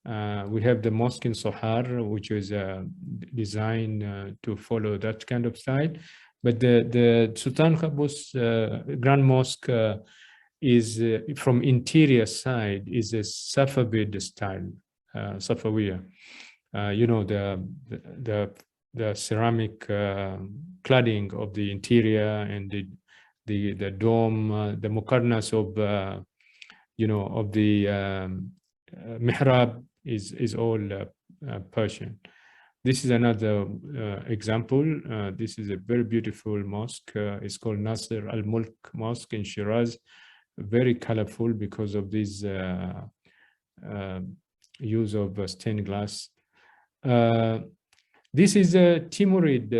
We have the mosque in Sohar, which is designed to follow that kind of style. But the Sultan Qaboos Grand Mosque is from interior side is a Safavid style, Safawiya. You know, the ceramic cladding of the interior and the dome, the muqarnas of you know, of the mihrab is all Persian. This is another example. This is a very beautiful mosque. It's called Nasser Al-Mulk Mosque in Shiraz. Very colorful because of this use of stained glass. This is a Timurid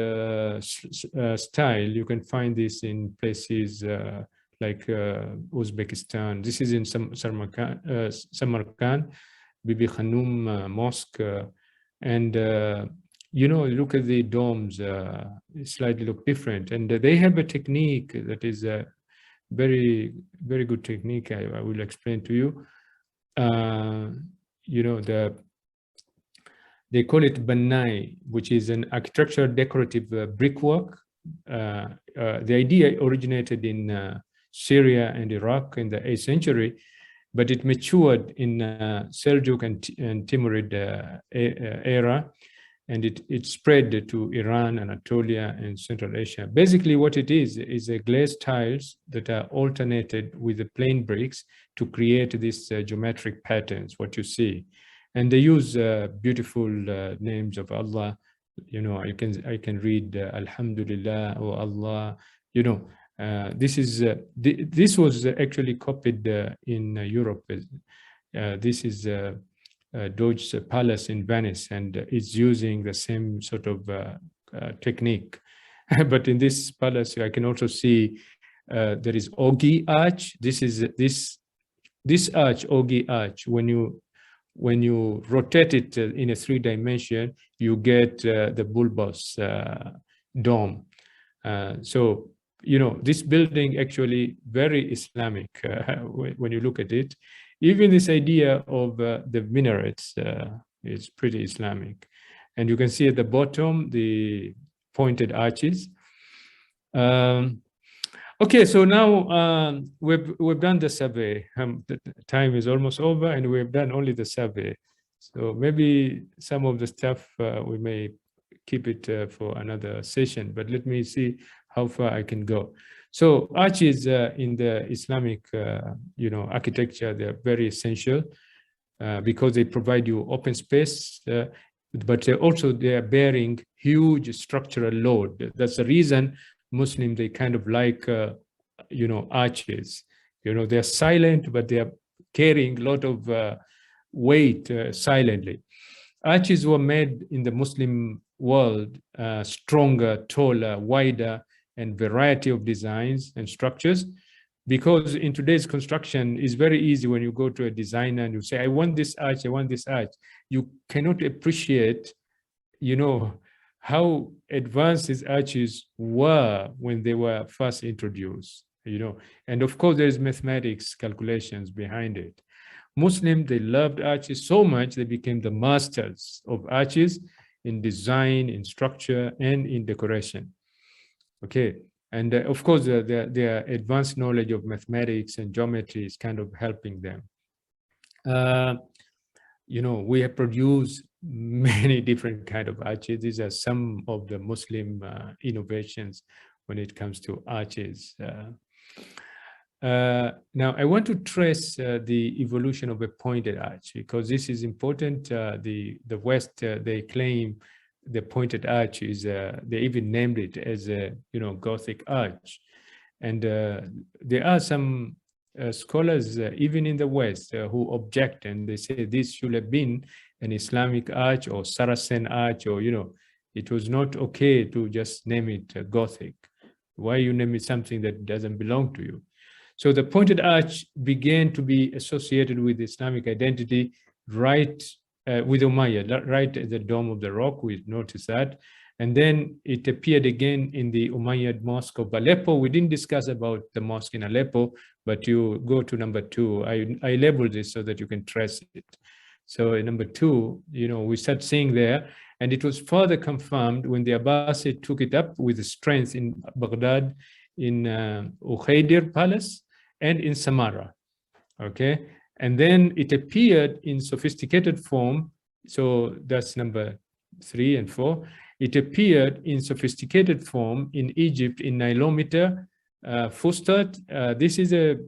style. You can find this in places like Uzbekistan. This is in Samarkand, Bibi Khanum Mosque. And, you know, look at the domes, slightly look different. And they have a technique that is very, very good technique. I will explain to you. You know, they call it Bannai, which is an architectural decorative brickwork. The idea originated in Syria and Iraq in the 8th century, but it matured in Seljuk and Timurid era, and it spread to Iran, Anatolia, and Central Asia. Basically, what it is a glazed tiles that are alternated with the plain bricks to create these geometric patterns, what you see. And they use beautiful names of Allah. You know, I can read Alhamdulillah or Allah. You know, this was actually copied in Europe. This is Doge's Palace in Venice, and it's using the same sort of technique. But in this palace, I can also see there is Ogee Arch. This is this arch, Ogee Arch. When you rotate it in a 3-dimension, you get the bulbous dome. So, you know, this building actually very Islamic when you look at it. Even this idea of the minarets is pretty Islamic. And you can see at the bottom, the pointed arches. Okay, so now we've done the survey. The time is almost over and we've done only the survey. So maybe some of the stuff we may keep it for another session, but let me see how far I can go. So arches in the Islamic, you know, architecture, they're very essential because they provide you open space. but also they are bearing huge structural load. That's the reason Muslim, they kind of like, arches. They're silent, but they are carrying a lot of weight silently. Arches were made in the Muslim world stronger, taller, wider, and variety of designs and structures. Because in today's construction, it's very easy when you go to a designer and you say, I want this arch, I want this arch. You cannot appreciate, how advanced these arches were when they were first introduced, And of course, there's mathematics calculations behind it. Muslim, they loved arches so much, they became the masters of arches in design, in structure, and in decoration. Okay. And of course, their advanced knowledge of mathematics and geometry is kind of helping them. We have produced many different kinds of arches. These are some of the Muslim innovations when it comes to arches. Now, I want to trace the evolution of a pointed arch, because this is important. The West, they claim the pointed arch is, they even named it as a, Gothic arch. And there are some scholars, even in the West, who object, and they say this should have been an Islamic arch or Saracen arch, or, it was not okay to just name it Gothic. Why you name it something that doesn't belong to you? So the pointed arch began to be associated with Islamic identity right with Umayyad, right at the Dome of the Rock. We noticed that. And then it appeared again in the Umayyad Mosque of Aleppo. We didn't discuss about the mosque in Aleppo, but you go to number 2. I labeled this so that you can trace it. So in number 2, we start seeing there, and it was further confirmed when the Abbasid took it up with strength in Baghdad, in Ukhaydir Palace, and in Samara. Okay. And then it appeared in sophisticated form. So that's number 3 and 4. It appeared in sophisticated form in Egypt in Nilometer, Fustat. This is the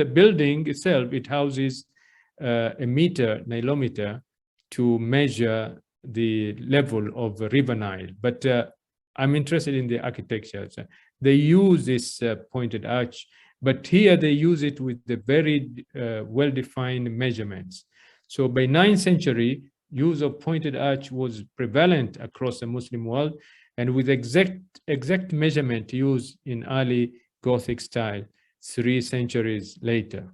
building itself. It houses a nilometer, to measure the level of River Nile. But I'm interested in the architecture. So they use this pointed arch, but here they use it with the very well-defined measurements. So by 9th century, use of pointed arch was prevalent across the Muslim world, and with exact measurement used in early Gothic style 3 centuries later.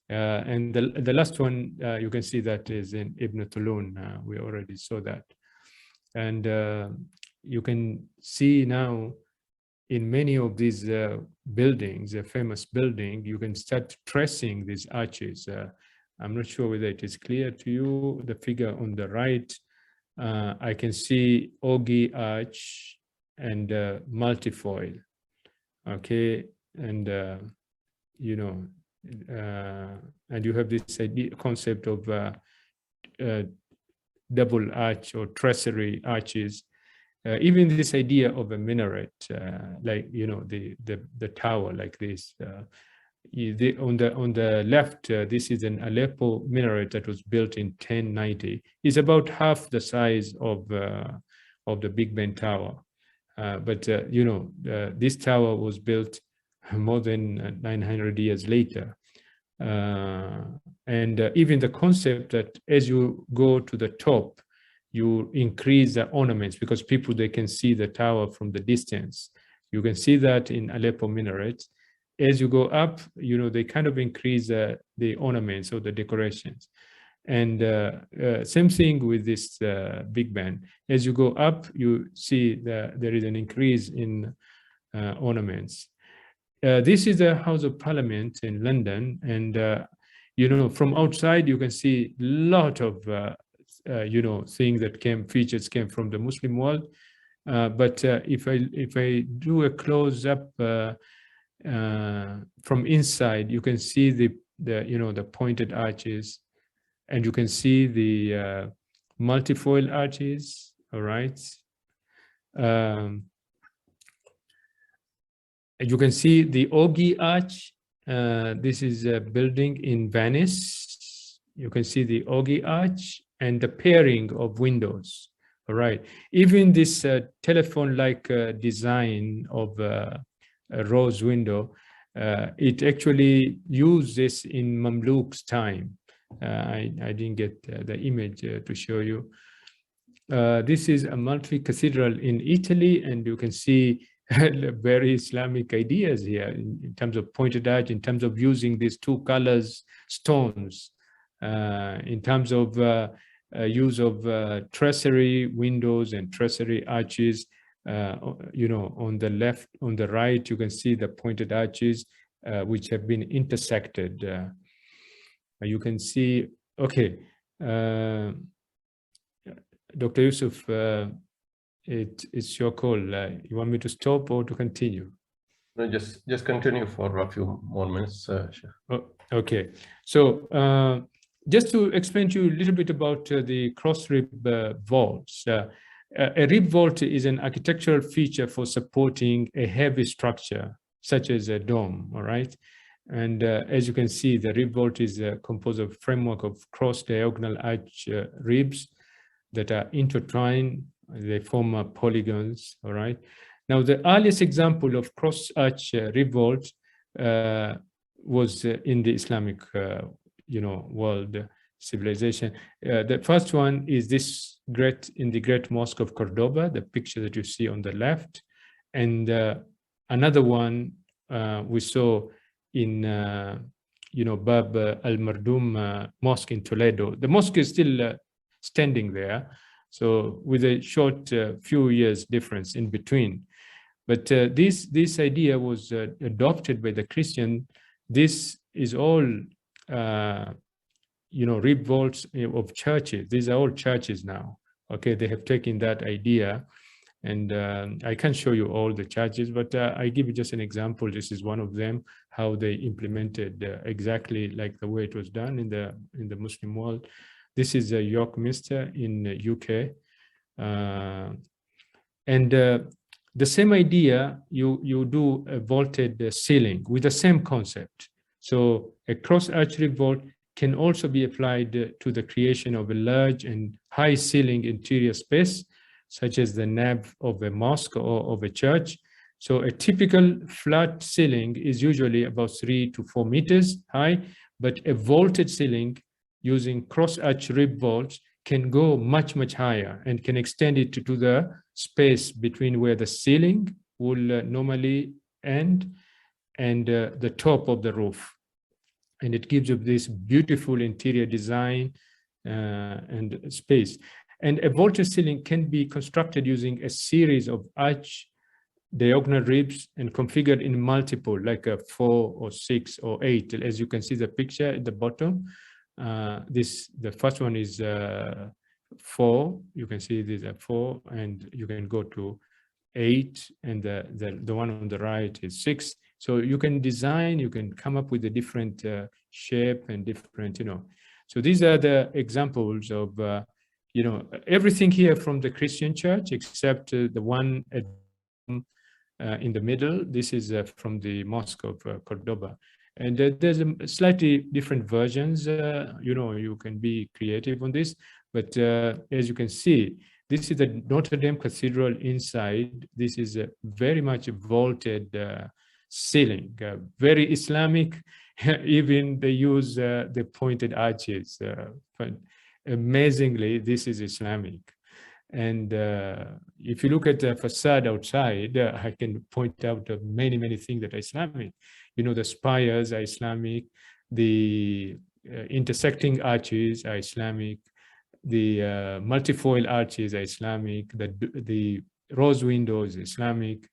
And the last one, you can see that is in Ibn Tulun. We already saw that. And you can see now in many of these buildings, a famous building, you can start tracing these arches. I'm not sure whether it is clear to you. The figure on the right, I can see Ogi Arch and multifoil. Okay, and and you have this concept of double arch or tracery arches. Even this idea of a minaret, like the tower like this. On the left, this is an Aleppo minaret that was built in 1090. It's about half the size of the Big Ben Tower, but this tower was built more than 900 years later. And even the concept that as you go to the top, you increase the ornaments, because people, they can see the tower from the distance. You can see that in Aleppo minaret. As you go up, they kind of increase the ornaments or the decorations. And same thing with this Big Ben. As you go up, you see that there is an increase in ornaments. This is the House of Parliament in London, and from outside you can see a lot of things that features came from the Muslim world. But if I do a close up from inside, you can see the pointed arches, and you can see the multifoil arches. All right. You can see the Ogi Arch. This is a building in Venice. You can see the Ogi Arch, and the pairing of windows. All right. Even this telephone-like design of a rose window, it actually used this in Mamluk's time. I didn't get the image to show you. This is Amalfi Cathedral in Italy, and you can see very Islamic ideas here in terms of pointed arch, in terms of using these two colors, stones, in terms of use of tracery windows and tracery arches. You know, on the left, on the right, you can see the pointed arches which have been intersected. You can see, okay, Dr. Yusuf, it's your call. You want me to stop or to continue? No, just continue for a few more minutes. Oh, okay. So just to explain to you a little bit about the cross rib vaults. A rib vault is an architectural feature for supporting a heavy structure, such as a dome, all right? And as you can see, the rib vault is composed of a framework of cross-diagonal arch ribs that are intertwined. They form polygons, all right? Now, the earliest example of cross-arch rib vault was in the Islamic, world civilization. The first one is this in the Great Mosque of Cordoba, the picture that you see on the left. And another one we saw in, Bab al-Mardum Mosque in Toledo. The mosque is still standing there, so with a short few years difference in between. But this idea was adopted by the Christian. This is all, rib vaults of churches. These are all churches now. Okay, they have taken that idea, and I can't show you all the churches, but I give you just an example. This is one of them, how they implemented exactly like the way it was done in the Muslim world. This is York Minster in UK, and the same idea, you do a vaulted ceiling with the same concept. So a cross-arch rib vault can also be applied to the creation of a large and high ceiling interior space, such as the nave of a mosque or of a church. So a typical flat ceiling is usually about 3 to 4 meters high, but a vaulted ceiling using cross-arch rib vaults can go much, much higher and can extend it to the space between where the ceiling will normally end and the top of the roof. And it gives you this beautiful interior design and space. And a vaulted ceiling can be constructed using a series of arch diagonal ribs and configured in multiple, like a 4 or 6 or 8. As you can see the picture at the bottom, the first one is 4. You can see these are 4, and you can go to 8, and the one on the right is 6. So you can design, you can come up with a different shape and different, So these are the examples of, everything here from the Christian church, except the one in the middle. This is from the Mosque of Cordoba. And there's slightly different versions. You can be creative on this. But as you can see, this is the Notre Dame Cathedral inside. This is a very much vaulted ceiling, very Islamic. Even they use the pointed arches. But amazingly, this is Islamic. And if you look at the facade outside, I can point out many, many things that are Islamic. The spires are Islamic, the intersecting arches are Islamic, the multifoil arches are Islamic, the rose windows Islamic,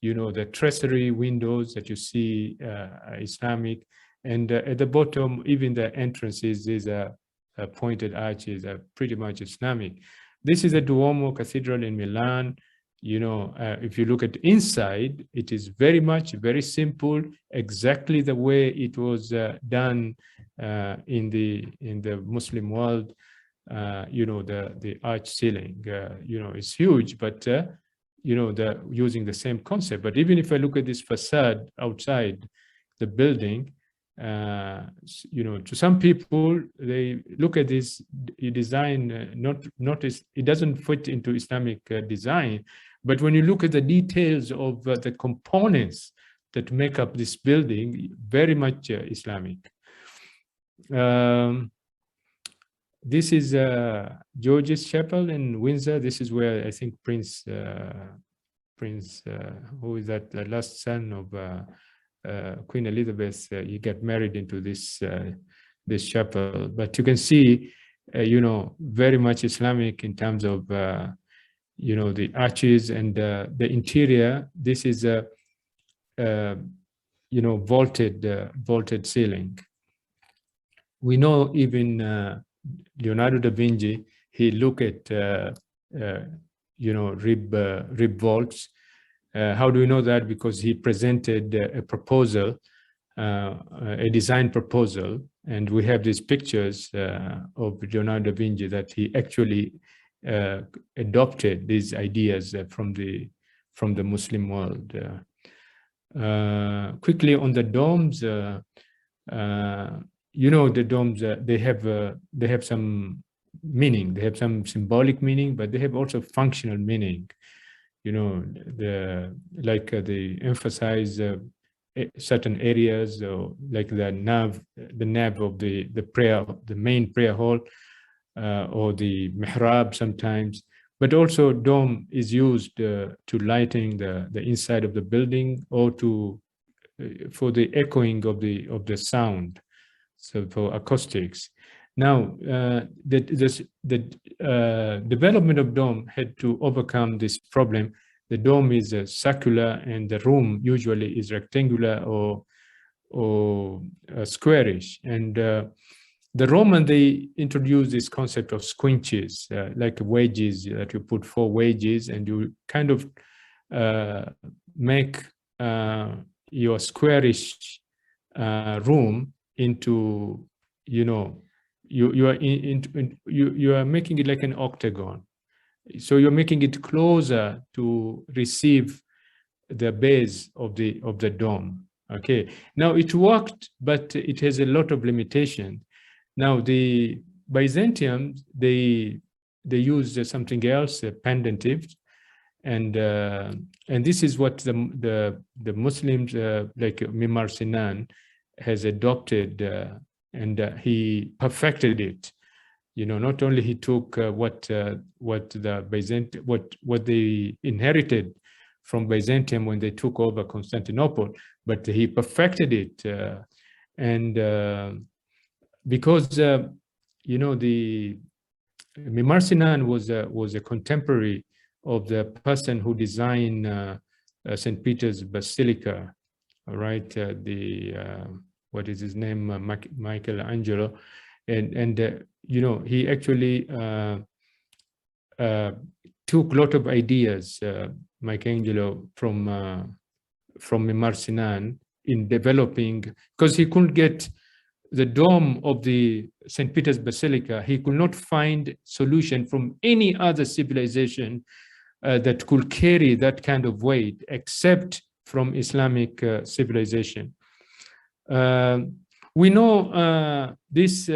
the tracery windows that you see are Islamic, and at the bottom, even the entrances, these are pointed arches are pretty much Islamic. This is the Duomo Cathedral in Milan. If you look at inside, it is very simple, exactly the way it was done in the Muslim world. The arch ceiling, is huge, but using the same concept. But even if I look at this facade outside the building, To some people, they look at this design, it doesn't fit into Islamic design, but when you look at the details of the components that make up this building, very much Islamic. This is George's Chapel in Windsor. This is where I think Prince, who is that, the last son of Queen Elizabeth, he got married into this chapel. But you can see, very much Islamic in terms of, the arches and the interior. This is a, vaulted ceiling. We know even Leonardo da Vinci, he looked at, rib vaults. How do we know that? Because he presented a proposal, a design proposal, and we have these pictures of Leonardo da Vinci that he actually adopted these ideas from the Muslim world. Quickly on the domes, the domes, they have some meaning. They have some symbolic meaning, but they have also functional meaning. They emphasize certain areas, like the nav of the main prayer hall, or the mihrab sometimes. But also dome is used to lighting the inside of the building, or for the echoing of the sound, so for acoustics. Now, the development of dome had to overcome this problem. The dome is circular, and the room usually is rectangular or squarish. And the Roman, they introduced this concept of squinches, like wedges, that you put 4 wedges, and you kind of make your squarish room into, you are making it like an octagon. So you're making it closer to receive the base of the dome. Okay. Now it worked, but it has a lot of limitation. Now the Byzantium, they used something else, pendentive, and this is what the Muslims, like Mimar Sinan, has adopted, and he perfected it. Not only he took what they inherited from Byzantium when they took over Constantinople, but he perfected it, because the Mimar Sinan was a contemporary of the person who designed St. Peter's Basilica. All right, what is his name? Michelangelo, and he actually took a lot of ideas, Michelangelo, from Mimar Sinan in developing, because he couldn't get the dome of the St. Peter's Basilica. He could not find solution from any other civilization that could carry that kind of weight, except from Islamic civilization. We know this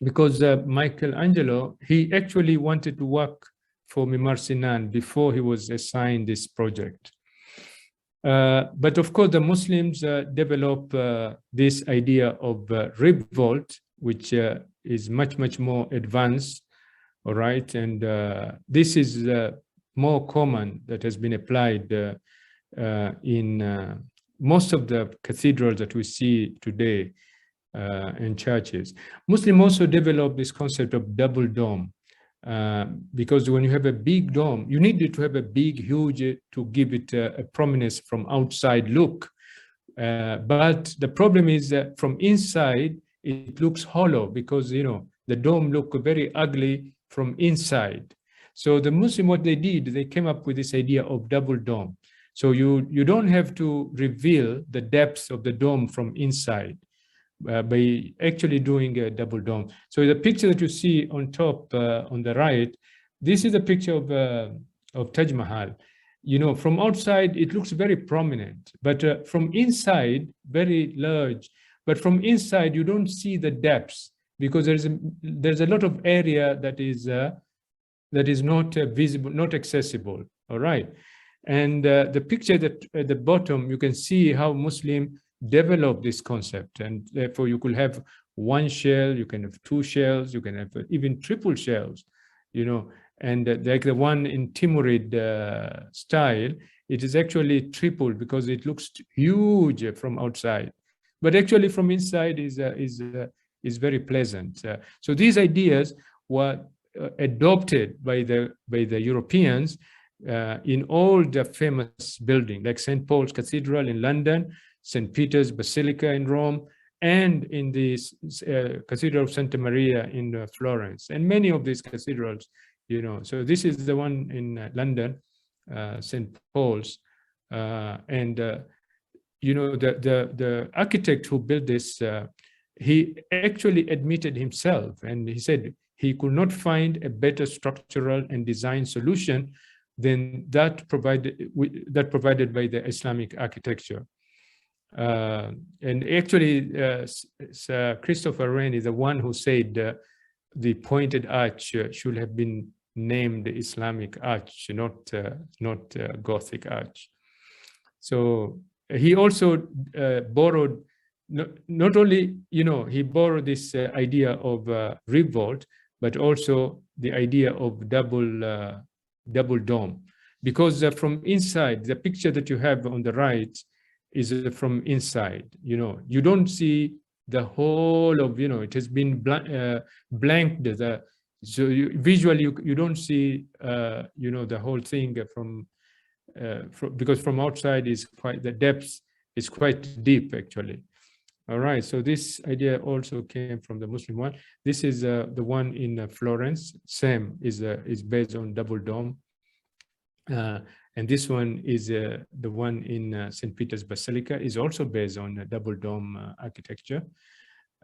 because Michelangelo, he actually wanted to work for Mimar Sinan before he was assigned this project. But of course, the Muslims develop this idea of rib vault, which is much more advanced. All right, and this is more common, that has been applied in most of the cathedrals that we see today in churches. Muslims also developed this concept of double dome, because when you have a big dome, you need to have a big, huge, to give it a prominence from outside look. But the problem is that from inside, it looks hollow, because the dome look very ugly from inside. So the Muslim, what they did, they came up with this idea of double dome. So you don't have to reveal the depths of the dome from inside by actually doing a double dome. So the picture that you see on top, on the right, this is a picture of Taj Mahal. from outside, it looks very prominent, but from inside, very large. But from inside, you don't see the depths because there's a lot of area that is not visible, not accessible. All right. And the picture that at the bottom, you can see how Muslim developed this concept. And therefore, you could have one shell, you can have two shells, you can have even triple shells, and like the one in Timurid style, it is actually triple because it looks huge from outside, but actually from inside is very pleasant. So these ideas were adopted by the Europeans in all the famous buildings, like St. Paul's Cathedral in London, St. Peter's Basilica in Rome, and in the Cathedral of Santa Maria in Florence, and many of these cathedrals. So this is the one in London, St. Paul's, and the architect who built this, he actually admitted himself, and he said he could not find a better structural and design solution than that provided by the Islamic architecture. And actually, Sir Christopher Wren is the one who said the pointed arch should have been named Islamic Arch, not Gothic Arch. So he also borrowed, not only, he borrowed this idea of revolt, but also the idea of double dome, because from inside, the picture that you have on the right is from inside. You don't see the whole of, it has been blanked. So visually, you don't see, the whole thing from because from outside is quite, the depth is quite deep actually. All right, so this idea also came from the Muslim one. This is the one in Florence, same, is based on double dome. And this one is the one in St. Peter's Basilica, is also based on double dome architecture.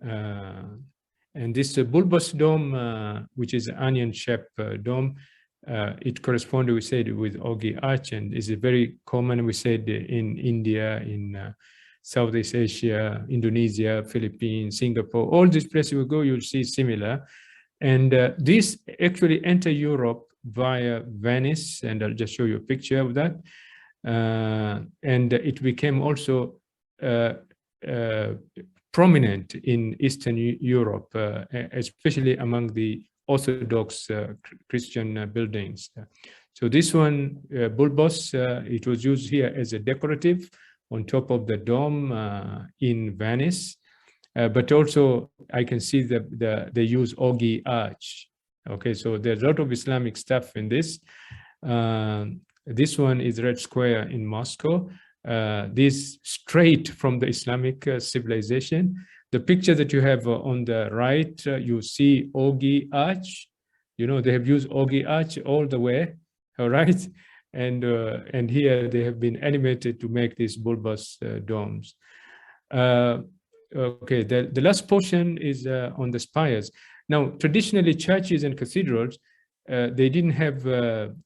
And this bulbous dome, which is onion-shaped dome, it corresponds, we said, with Ogee Arch, and is very common, we said, in India, in Southeast Asia, Indonesia, Philippines, Singapore, all these places you go, you'll see similar. And this actually enter Europe via Venice, and I'll just show you a picture of that. And it became also prominent in Eastern Europe, especially among the Orthodox Christian buildings. So this one, bulbous, it was used here as a decorative on top of the dome in Venice, but also I can see they use Ogee Arch. Okay, so there's a lot of Islamic stuff in this. This one is Red Square in Moscow. This straight from the Islamic civilization. The picture that you have on the right, you see Ogee Arch. They have used Ogee Arch all the way, all right? And here they have been animated to make these bulbous domes. Okay, the last portion is on the spires. Now, traditionally, churches and cathedrals, they didn't have they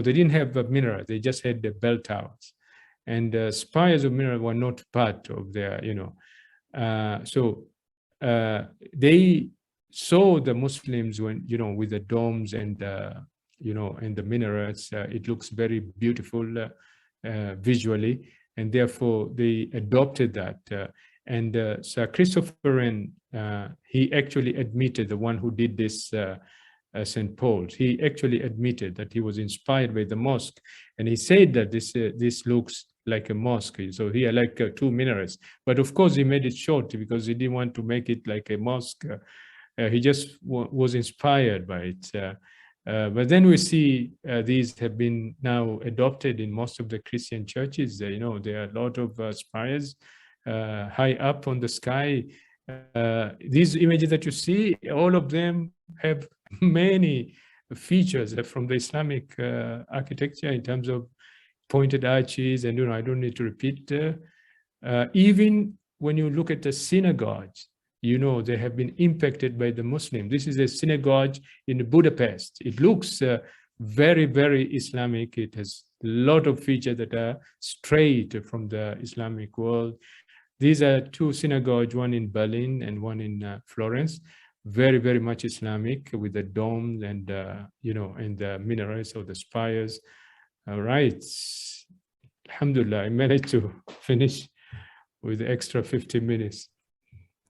didn't have minarets. They just had the bell towers, and spires of minaret were not part of their, so they saw the Muslims when, with the domes and and the minarets. It looks very beautiful visually, and therefore they adopted that. And Sir Christopher Wren, he actually admitted, the one who did this St. Paul's, he actually admitted that he was inspired by the mosque, and he said that this looks like a mosque. So here, like 2 minarets, but of course he made it short because he didn't want to make it like a mosque. He just was inspired by it. But then we see these have been now adopted in most of the Christian churches. There are a lot of spires high up on the sky. These images that you see, all of them have many features from the Islamic architecture in terms of pointed arches, and I don't need to repeat. Even when you look at the synagogues, they have been impacted by the Muslim. This is a synagogue in Budapest. It looks very, very Islamic. It has a lot of features that are straight from the Islamic world. These are two synagogues, one in Berlin and one in Florence, very, very much Islamic with the domes and, you know, and the minarets or the spires. All right. Alhamdulillah, I managed to finish with the extra 50 minutes.